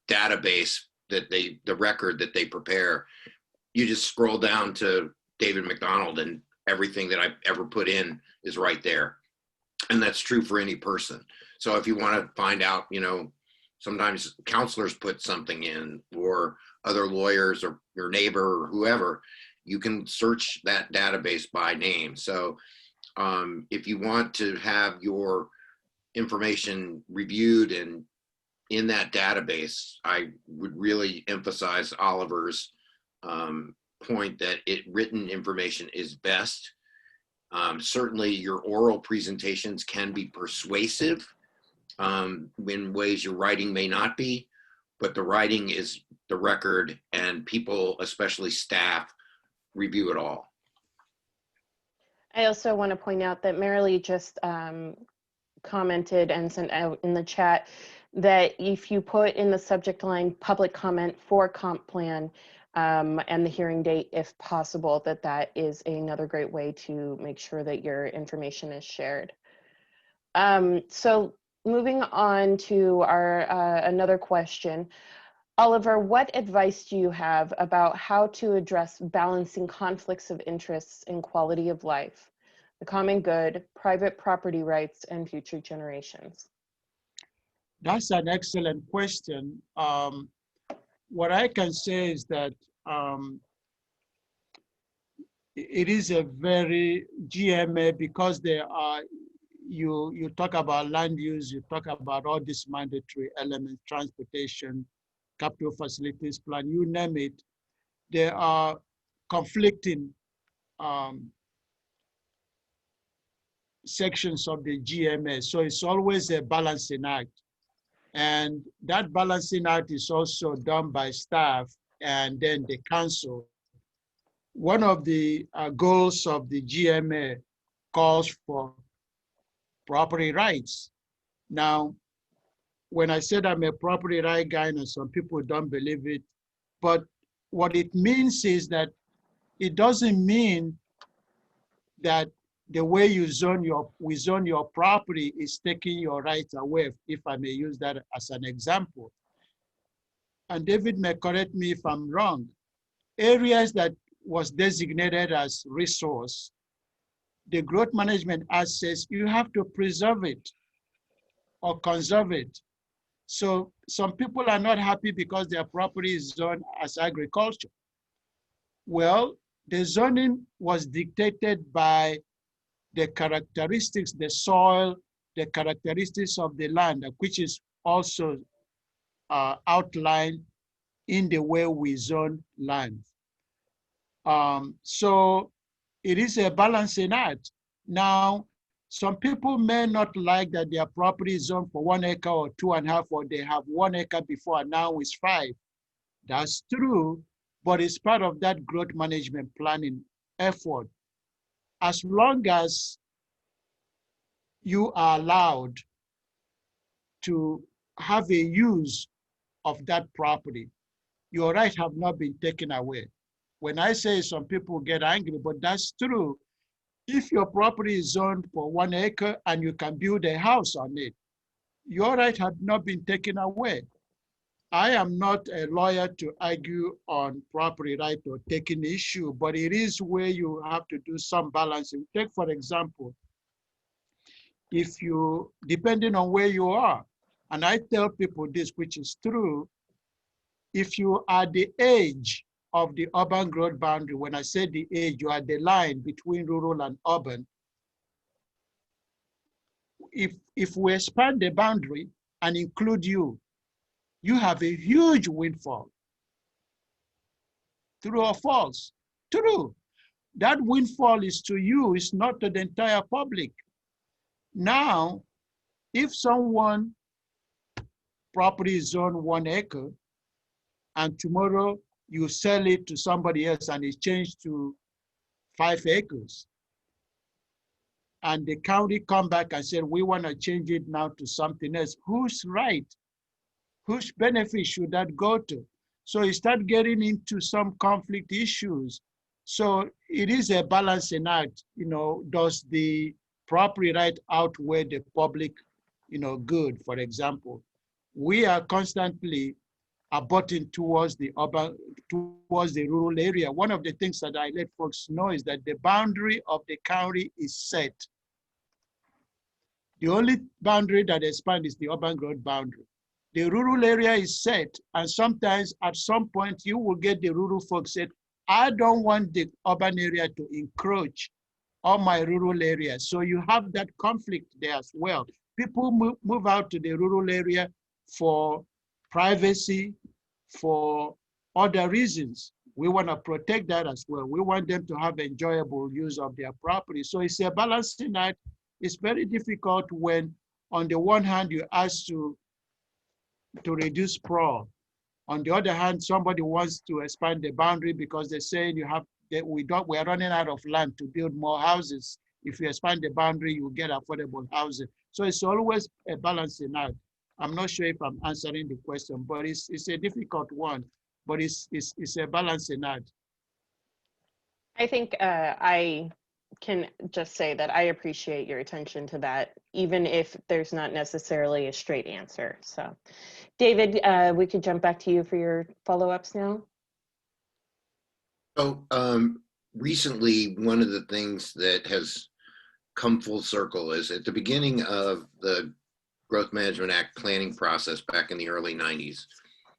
database that the record that they prepare, you just scroll down to David McDonald and everything that I've ever put in is right there. And that's true for any person. So if you want to find out, sometimes counselors put something in, or other lawyers or your neighbor or whoever, you can search that database by name. So if you want to have your information reviewed and in that database, I would really emphasize Oliver's point that written information is best. Certainly your oral presentations can be persuasive in ways your writing may not be, but the writing is the record, and people, especially staff, review it all.
I also want to point out that Marilee just commented and sent out in the chat that if you put in the subject line public comment for comp plan and the hearing date, if possible, that is another great way to make sure that your information is shared. So moving on to our another question. Oliver, what advice do you have about how to address balancing conflicts of interests in quality of life, the common good, private property rights, and future generations?
That's an excellent question. What I can say is that it is a very GMA, because there are, you talk about land use, you talk about all these mandatory elements, transportation, capital facilities plan, you name it. There are conflicting sections of the GMA. So it's always a balancing act. And that balancing act is also done by staff and then the council. One of the goals of the GMA calls for property rights. Now, when I said I'm a property right guy, and some people don't believe it, but what it means is that it doesn't mean that the way we zone your property is taking your rights away, if I may use that as an example. And David may correct me if I'm wrong. Areas that was designated as resource, the Growth Management Act says you have to preserve it or conserve it. So some people are not happy because their property is zoned as agriculture. Well, the zoning was dictated by the characteristics, the soil, the characteristics of the land, which is also outlined in the way we zone land. So it is a balancing act. Now, some people may not like that their property is zoned for 1 acre or 2.5, or they have 1 acre before and now it's 5. That's true, but it's part of that growth management planning effort. As long as you are allowed to have a use of that property, your rights have not been taken away. When I say some people get angry, but that's true. If your property is zoned for 1 acre and you can build a house on it, your right had not been taken away. I am not a lawyer to argue on property right or taking issue, but it is where you have to do some balancing. Take, for example, if you, depending on where you are, and I tell people this, which is true, if you are the edge of the urban growth boundary, when I say the edge, you are the line between rural and urban. If we expand the boundary and include you, you have a huge windfall. True or false? True. That windfall is to you, it's not to the entire public. Now, if someone property is zoned 1 acre, and tomorrow you sell it to somebody else and it's changed to 5 acres, and the county come back and said, we want to change it now to something else, whose right, whose benefit should that go to? So you start getting into some conflict issues. So it is a balancing act, does the property right outweigh the public, good, for example? We are constantly abutting towards the rural area. One of the things that I let folks know is that the boundary of the county is set. The only boundary that expands is the urban growth boundary. The rural area is set, and sometimes at some point you will get the rural folks said, I don't want the urban area to encroach on my rural area. So you have that conflict there as well. People move out to the rural area for privacy, for other reasons. We want to protect that as well. We want them to have enjoyable use of their property. So it's a balancing act. It's very difficult when, on the one hand, you ask to reduce sprawl. On the other hand, somebody wants to expand the boundary because they're saying we're running out of land to build more houses. If you expand the boundary, you get affordable housing. So it's always a balancing act. I'm not sure if I'm answering the question, but it's a difficult one, but it's a balancing act.
I think I can just say that I appreciate your attention to that, even if there's not necessarily a straight answer. So, David, we could jump back to you for your follow-ups now.
So recently, one of the things that has come full circle is at the beginning of the Growth Management Act planning process back in the early 90s,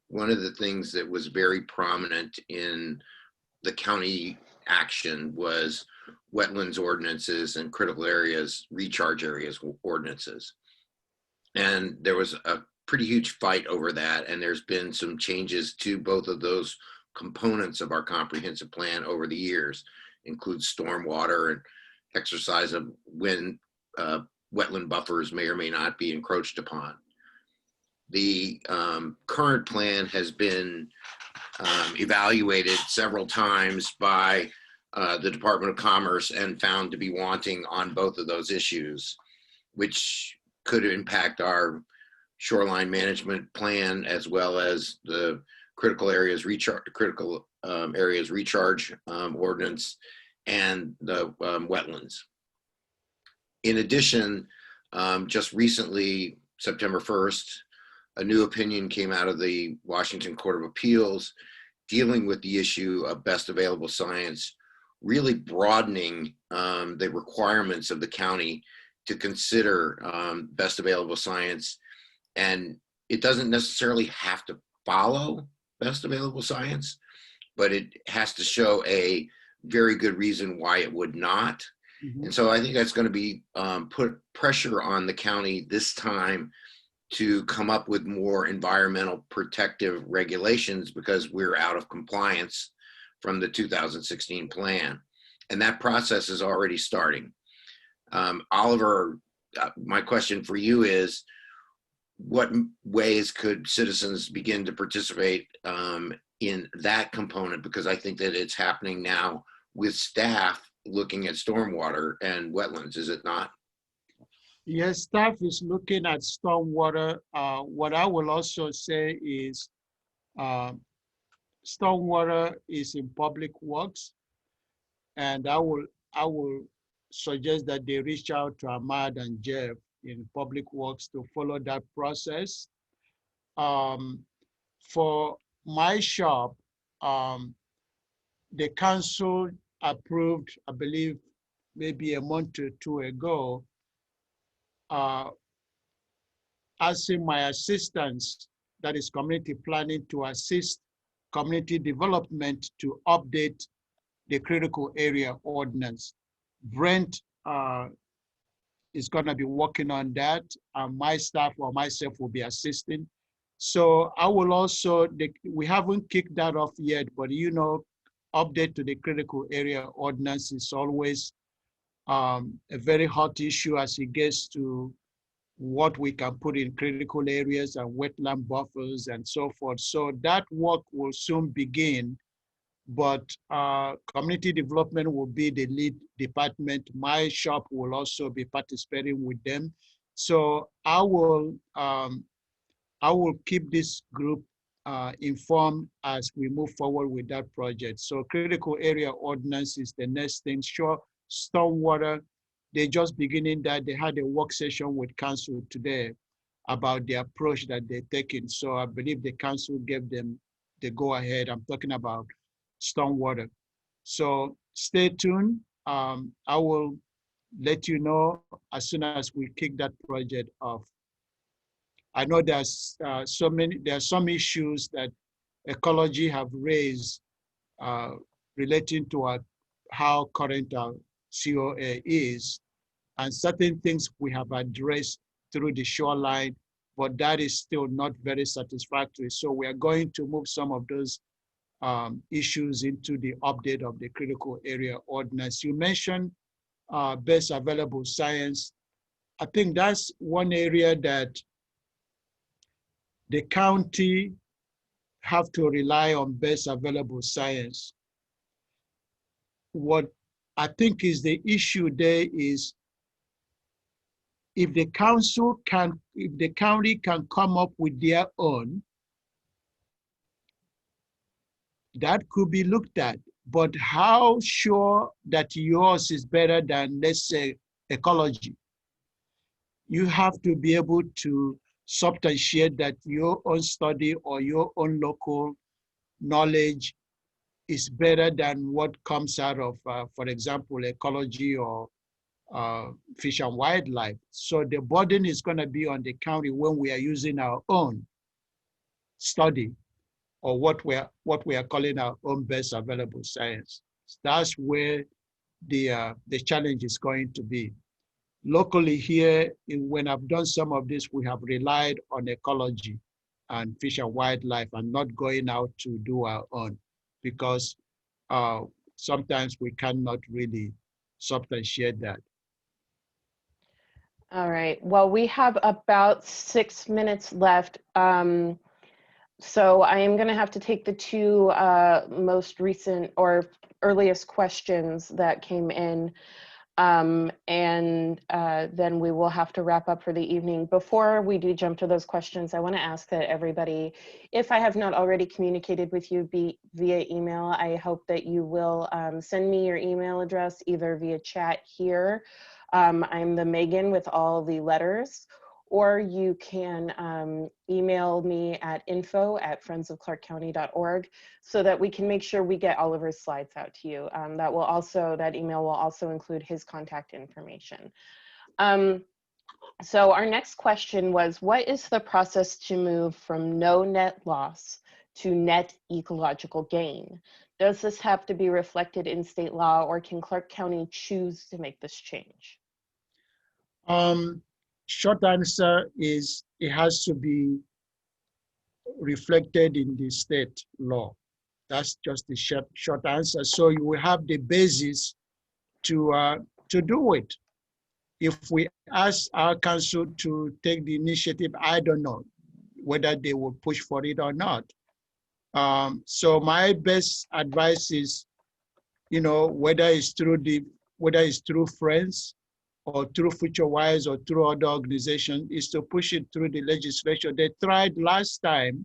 one of the things that was very prominent in the county action was wetlands ordinances and critical areas, recharge areas ordinances. And there was a pretty huge fight over that. And there's been some changes to both of those components of our comprehensive plan over the years, includes stormwater and exercise of when wetland buffers may or may not be encroached upon. The current plan has been evaluated several times by the Department of Commerce and found to be wanting on both of those issues, which could impact our shoreline management plan, as well as the critical areas recharge ordinance and the wetlands. In addition, just recently, September 1st, a new opinion came out of the Washington Court of Appeals dealing with the issue of best available science, really broadening the requirements of the county to consider best available science. And it doesn't necessarily have to follow best available science, but it has to show a very good reason why it would not.
Mhm.
And so I think that's going to be put pressure on the county this time to come up with more environmental protective regulations, because we're out of compliance from the 2016 plan. And that process is already starting. Oliver, my question for you is, what ways could citizens begin to participate in that component? Because I think that it's happening now with staff looking at stormwater and wetlands, is it not?
Yes, staff is looking at stormwater. What I will also say is stormwater is in public works, and I will suggest that they reach out to Ahmad and Jeff in public works to follow that process. For my shop, the council approved, I believe, maybe a month or two ago, asking my assistants, that is community planning, to assist community development to update the critical area ordinance. Brent is going to be working on that, and my staff or myself will be assisting. So I will also, we haven't kicked that off yet, but you know, update to the critical area ordinance is always a very hot issue as it gets to what we can put in critical areas and wetland buffers and so forth. So that work will soon begin, but community development will be the lead department. My shop will also be participating with them. So I will keep this group informed as we move forward with that project. So critical area ordinance is the next thing. Sure, stormwater, they're just beginning that. They had a work session with council today about the approach that they're taking. So I believe the council gave them the go ahead. I'm talking about stormwater. So stay tuned. I will let you know as soon as we kick that project off. I know there's there are some issues that ecology have raised relating to how current our COA is, and certain things we have addressed through the shoreline, but that is still not very satisfactory. So we are going to move some of those issues into the update of the critical area ordinance. You mentioned best available science. I think that's one area that the county have to rely on best available science. What I think is the issue there is, if the county can come up with their own, that could be looked at. But how sure that yours is better than, let's say, ecology? You have to be able to substantiate that your own study or your own local knowledge is better than what comes out of, for example, ecology or fish and wildlife. So the burden is going to be on the county when we are using our own study, or what we are calling our own best available science. That's where the challenge is going to be. Locally here, when I've done some of this, we have relied on ecology and fish and wildlife and not going out to do our own, because sometimes we cannot really substantiate that.
All right. Well, we have about 6 minutes left. So I am going to have to take the two most recent or earliest questions that came in. Then we will have to wrap up for the evening. Before we do jump to those questions, I want to ask that everybody, if I have not already communicated with you via email, I hope that you will send me your email address either via chat here. I'm the Megan with all the letters, or you can email me at info@friendsofclarkcounty.org so that we can make sure we get Oliver's slides out to you. That email will also include his contact information. So our next question was, what is the process to move from no net loss to net ecological gain? Does this have to be reflected in state law, or can Clark County choose to make this change?
Short answer is it has to be reflected in the state law. That's just the short answer. So you will have the basis to do it. If we ask our council to take the initiative, I don't know whether they will push for it or not. So my best advice is, whether it's through Friends or through FutureWise or through other organizations, is to push it through the legislature. They tried last time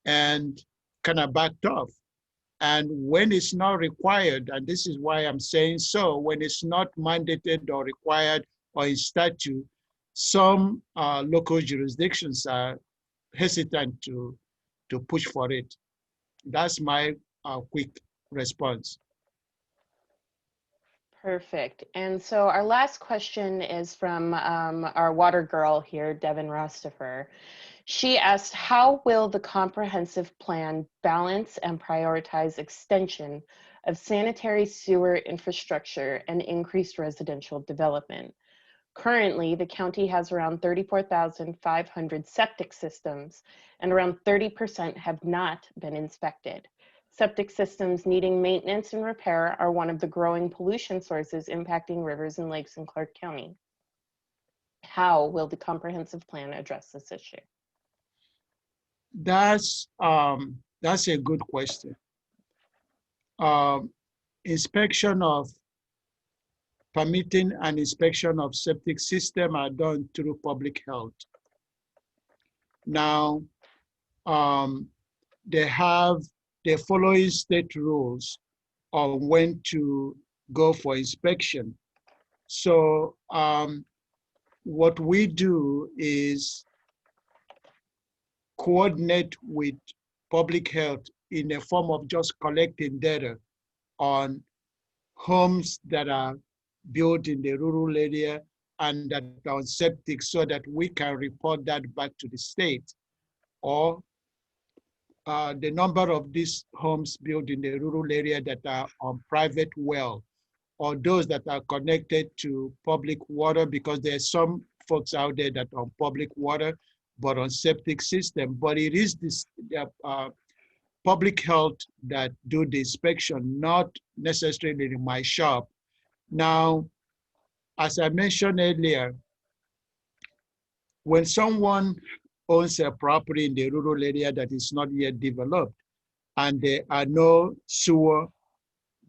and kind of backed off. And when it's not required, and this is why I'm saying so, when it's not mandated or required or in statute, some local jurisdictions are hesitant to push for it. That's my quick response.
Perfect. And so our last question is from our water girl here, Devin Rostifer. She asked, how will the comprehensive plan balance and prioritize extension of sanitary sewer infrastructure and increased residential development? Currently, the county has around 34,500 septic systems, and around 30% have not been inspected. Septic systems needing maintenance and repair are one of the growing pollution sources impacting rivers and lakes in Clark County. How will the comprehensive plan address this issue?
That's a good question. Permitting and inspection of septic system are done through public health. Now, they follow state rules on when to go for inspection. So what we do is coordinate with public health in a form of just collecting data on homes that are built in the rural area and that are on septic, so that we can report that back to the state, or the number of these homes built in the rural area that are on private well, or those that are connected to public water, because there are some folks out there that are on public water, but on septic system. But it is this public health that do the inspection, not necessarily in my shop. Now, as I mentioned earlier, when someone owns a property in the rural area that is not yet developed, and there are no sewer,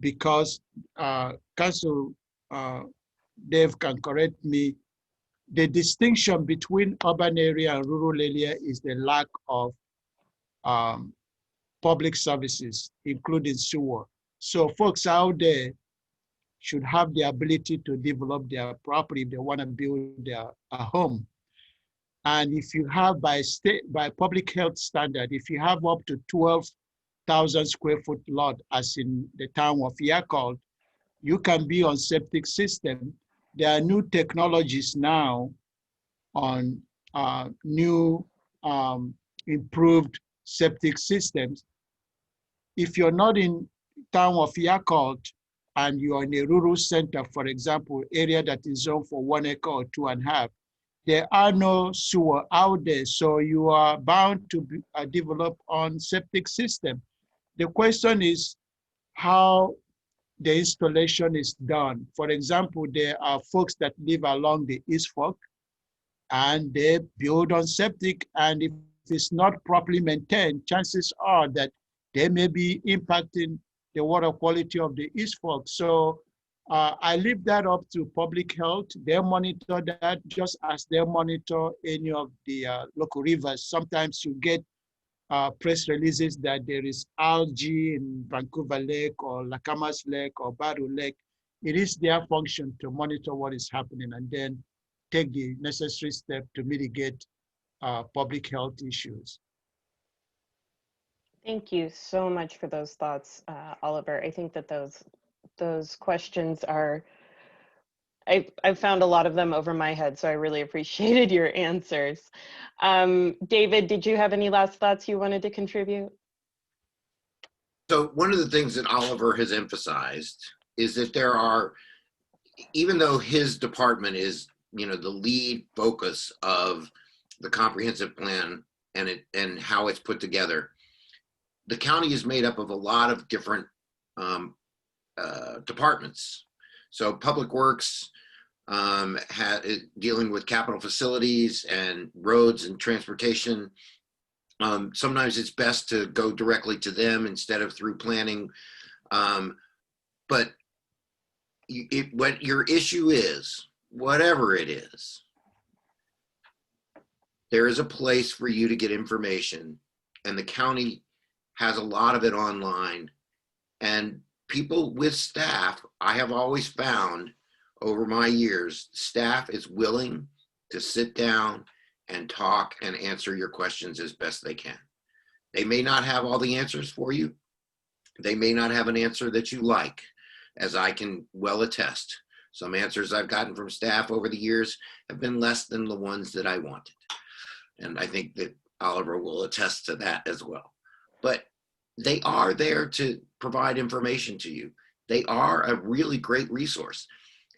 because Council Dave can correct me, the distinction between urban area and rural area is the lack of public services, including sewer. So folks out there should have the ability to develop their property if they want to build a home. And if you have, by public health standard, if you have up to 12,000 square foot lot, as in the town of Yakult, you can be on septic system. There are new technologies now on new improved septic systems. If you're not in town of Yakult and you're in a rural center, for example, area that is zoned for 1 acre or 2.5, there are no sewer out there, so you are bound to develop on septic system. The question is how the installation is done. For example, there are folks that live along the East Fork and they build on septic, and if it's not properly maintained, chances are that they may be impacting the water quality of the East Fork. So I leave that up to public health. They monitor that just as they monitor any of the local rivers. Sometimes you get press releases that there is algae in Vancouver Lake or Lacamas Lake or Baru Lake. It is their function to monitor what is happening and then take the necessary step to mitigate public health issues.
Thank you so much for those thoughts, Oliver. I think that those questions are, I've found a lot of them over my head, so I really appreciated your answers. David, did you have any last thoughts you wanted to contribute?
So one of the things that Oliver has emphasized is that there are, even though his department is, you know, the lead focus of the comprehensive plan and how it's put together, the county is made up of a lot of different departments. So Public Works dealing with capital facilities and roads and transportation. Sometimes it's best to go directly to them instead of through planning. But what your issue is, whatever it is, there is a place for you to get information, and the county has a lot of it online. And people with staff, I have always found over my years, staff is willing to sit down and talk and answer your questions as best they can. They may not have all the answers for you. They may not have an answer that you like, as I can well attest. Some answers I've gotten from staff over the years have been less than the ones that I wanted. And I think that Oliver will attest to that as well. But they are there to provide information to you. They are a really great resource.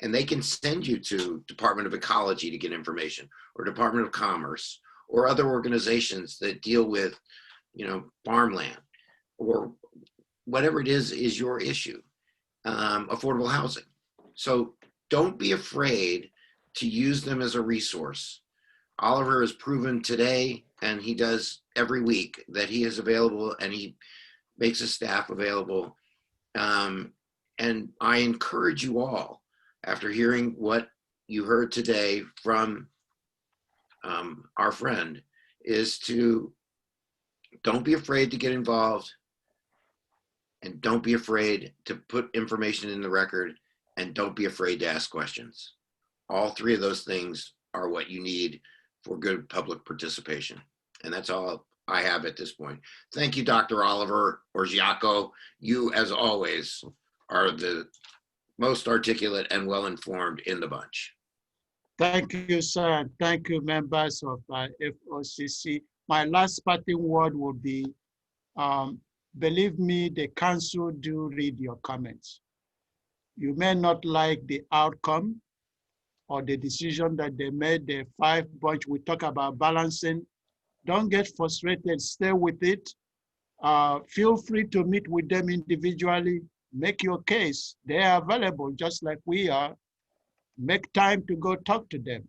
And they can send you to Department of Ecology to get information, or Department of Commerce, or other organizations that deal with, you know, farmland, or whatever it is your issue, affordable housing. So don't be afraid to use them as a resource. Oliver has proven today, and he does every week, that he is available and he makes his staff available. And I encourage you all, after hearing what you heard today from our friend, is to don't be afraid to get involved, and don't be afraid to put information in the record, and don't be afraid to ask questions. All three of those things are what you need for good public participation. And that's all I have at this point. Thank you, Dr. Oliver Orgiaco. You, as always, are the most articulate and well-informed in the bunch.
Thank you, sir. Thank you, members of FOCC. My last parting word would be, believe me, the council do read your comments. You may not like the outcome or the decision that they made, the 5-bunch. We talk about balancing. Don't get frustrated, stay with it. Feel free to meet with them individually. Make your case. They are available just like we are. Make time to go talk to them.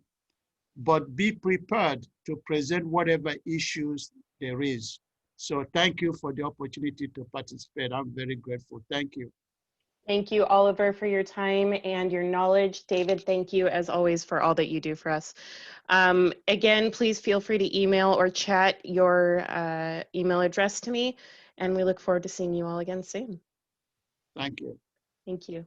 But be prepared to present whatever issues there is. So thank you for the opportunity to participate. I'm very grateful. Thank you.
Thank you, Oliver, for your time and your knowledge. David, thank you as always for all that you do for us. Again, please feel free to email or chat your email address to me, and we look forward to seeing you all again soon.
Thank you.
Thank you.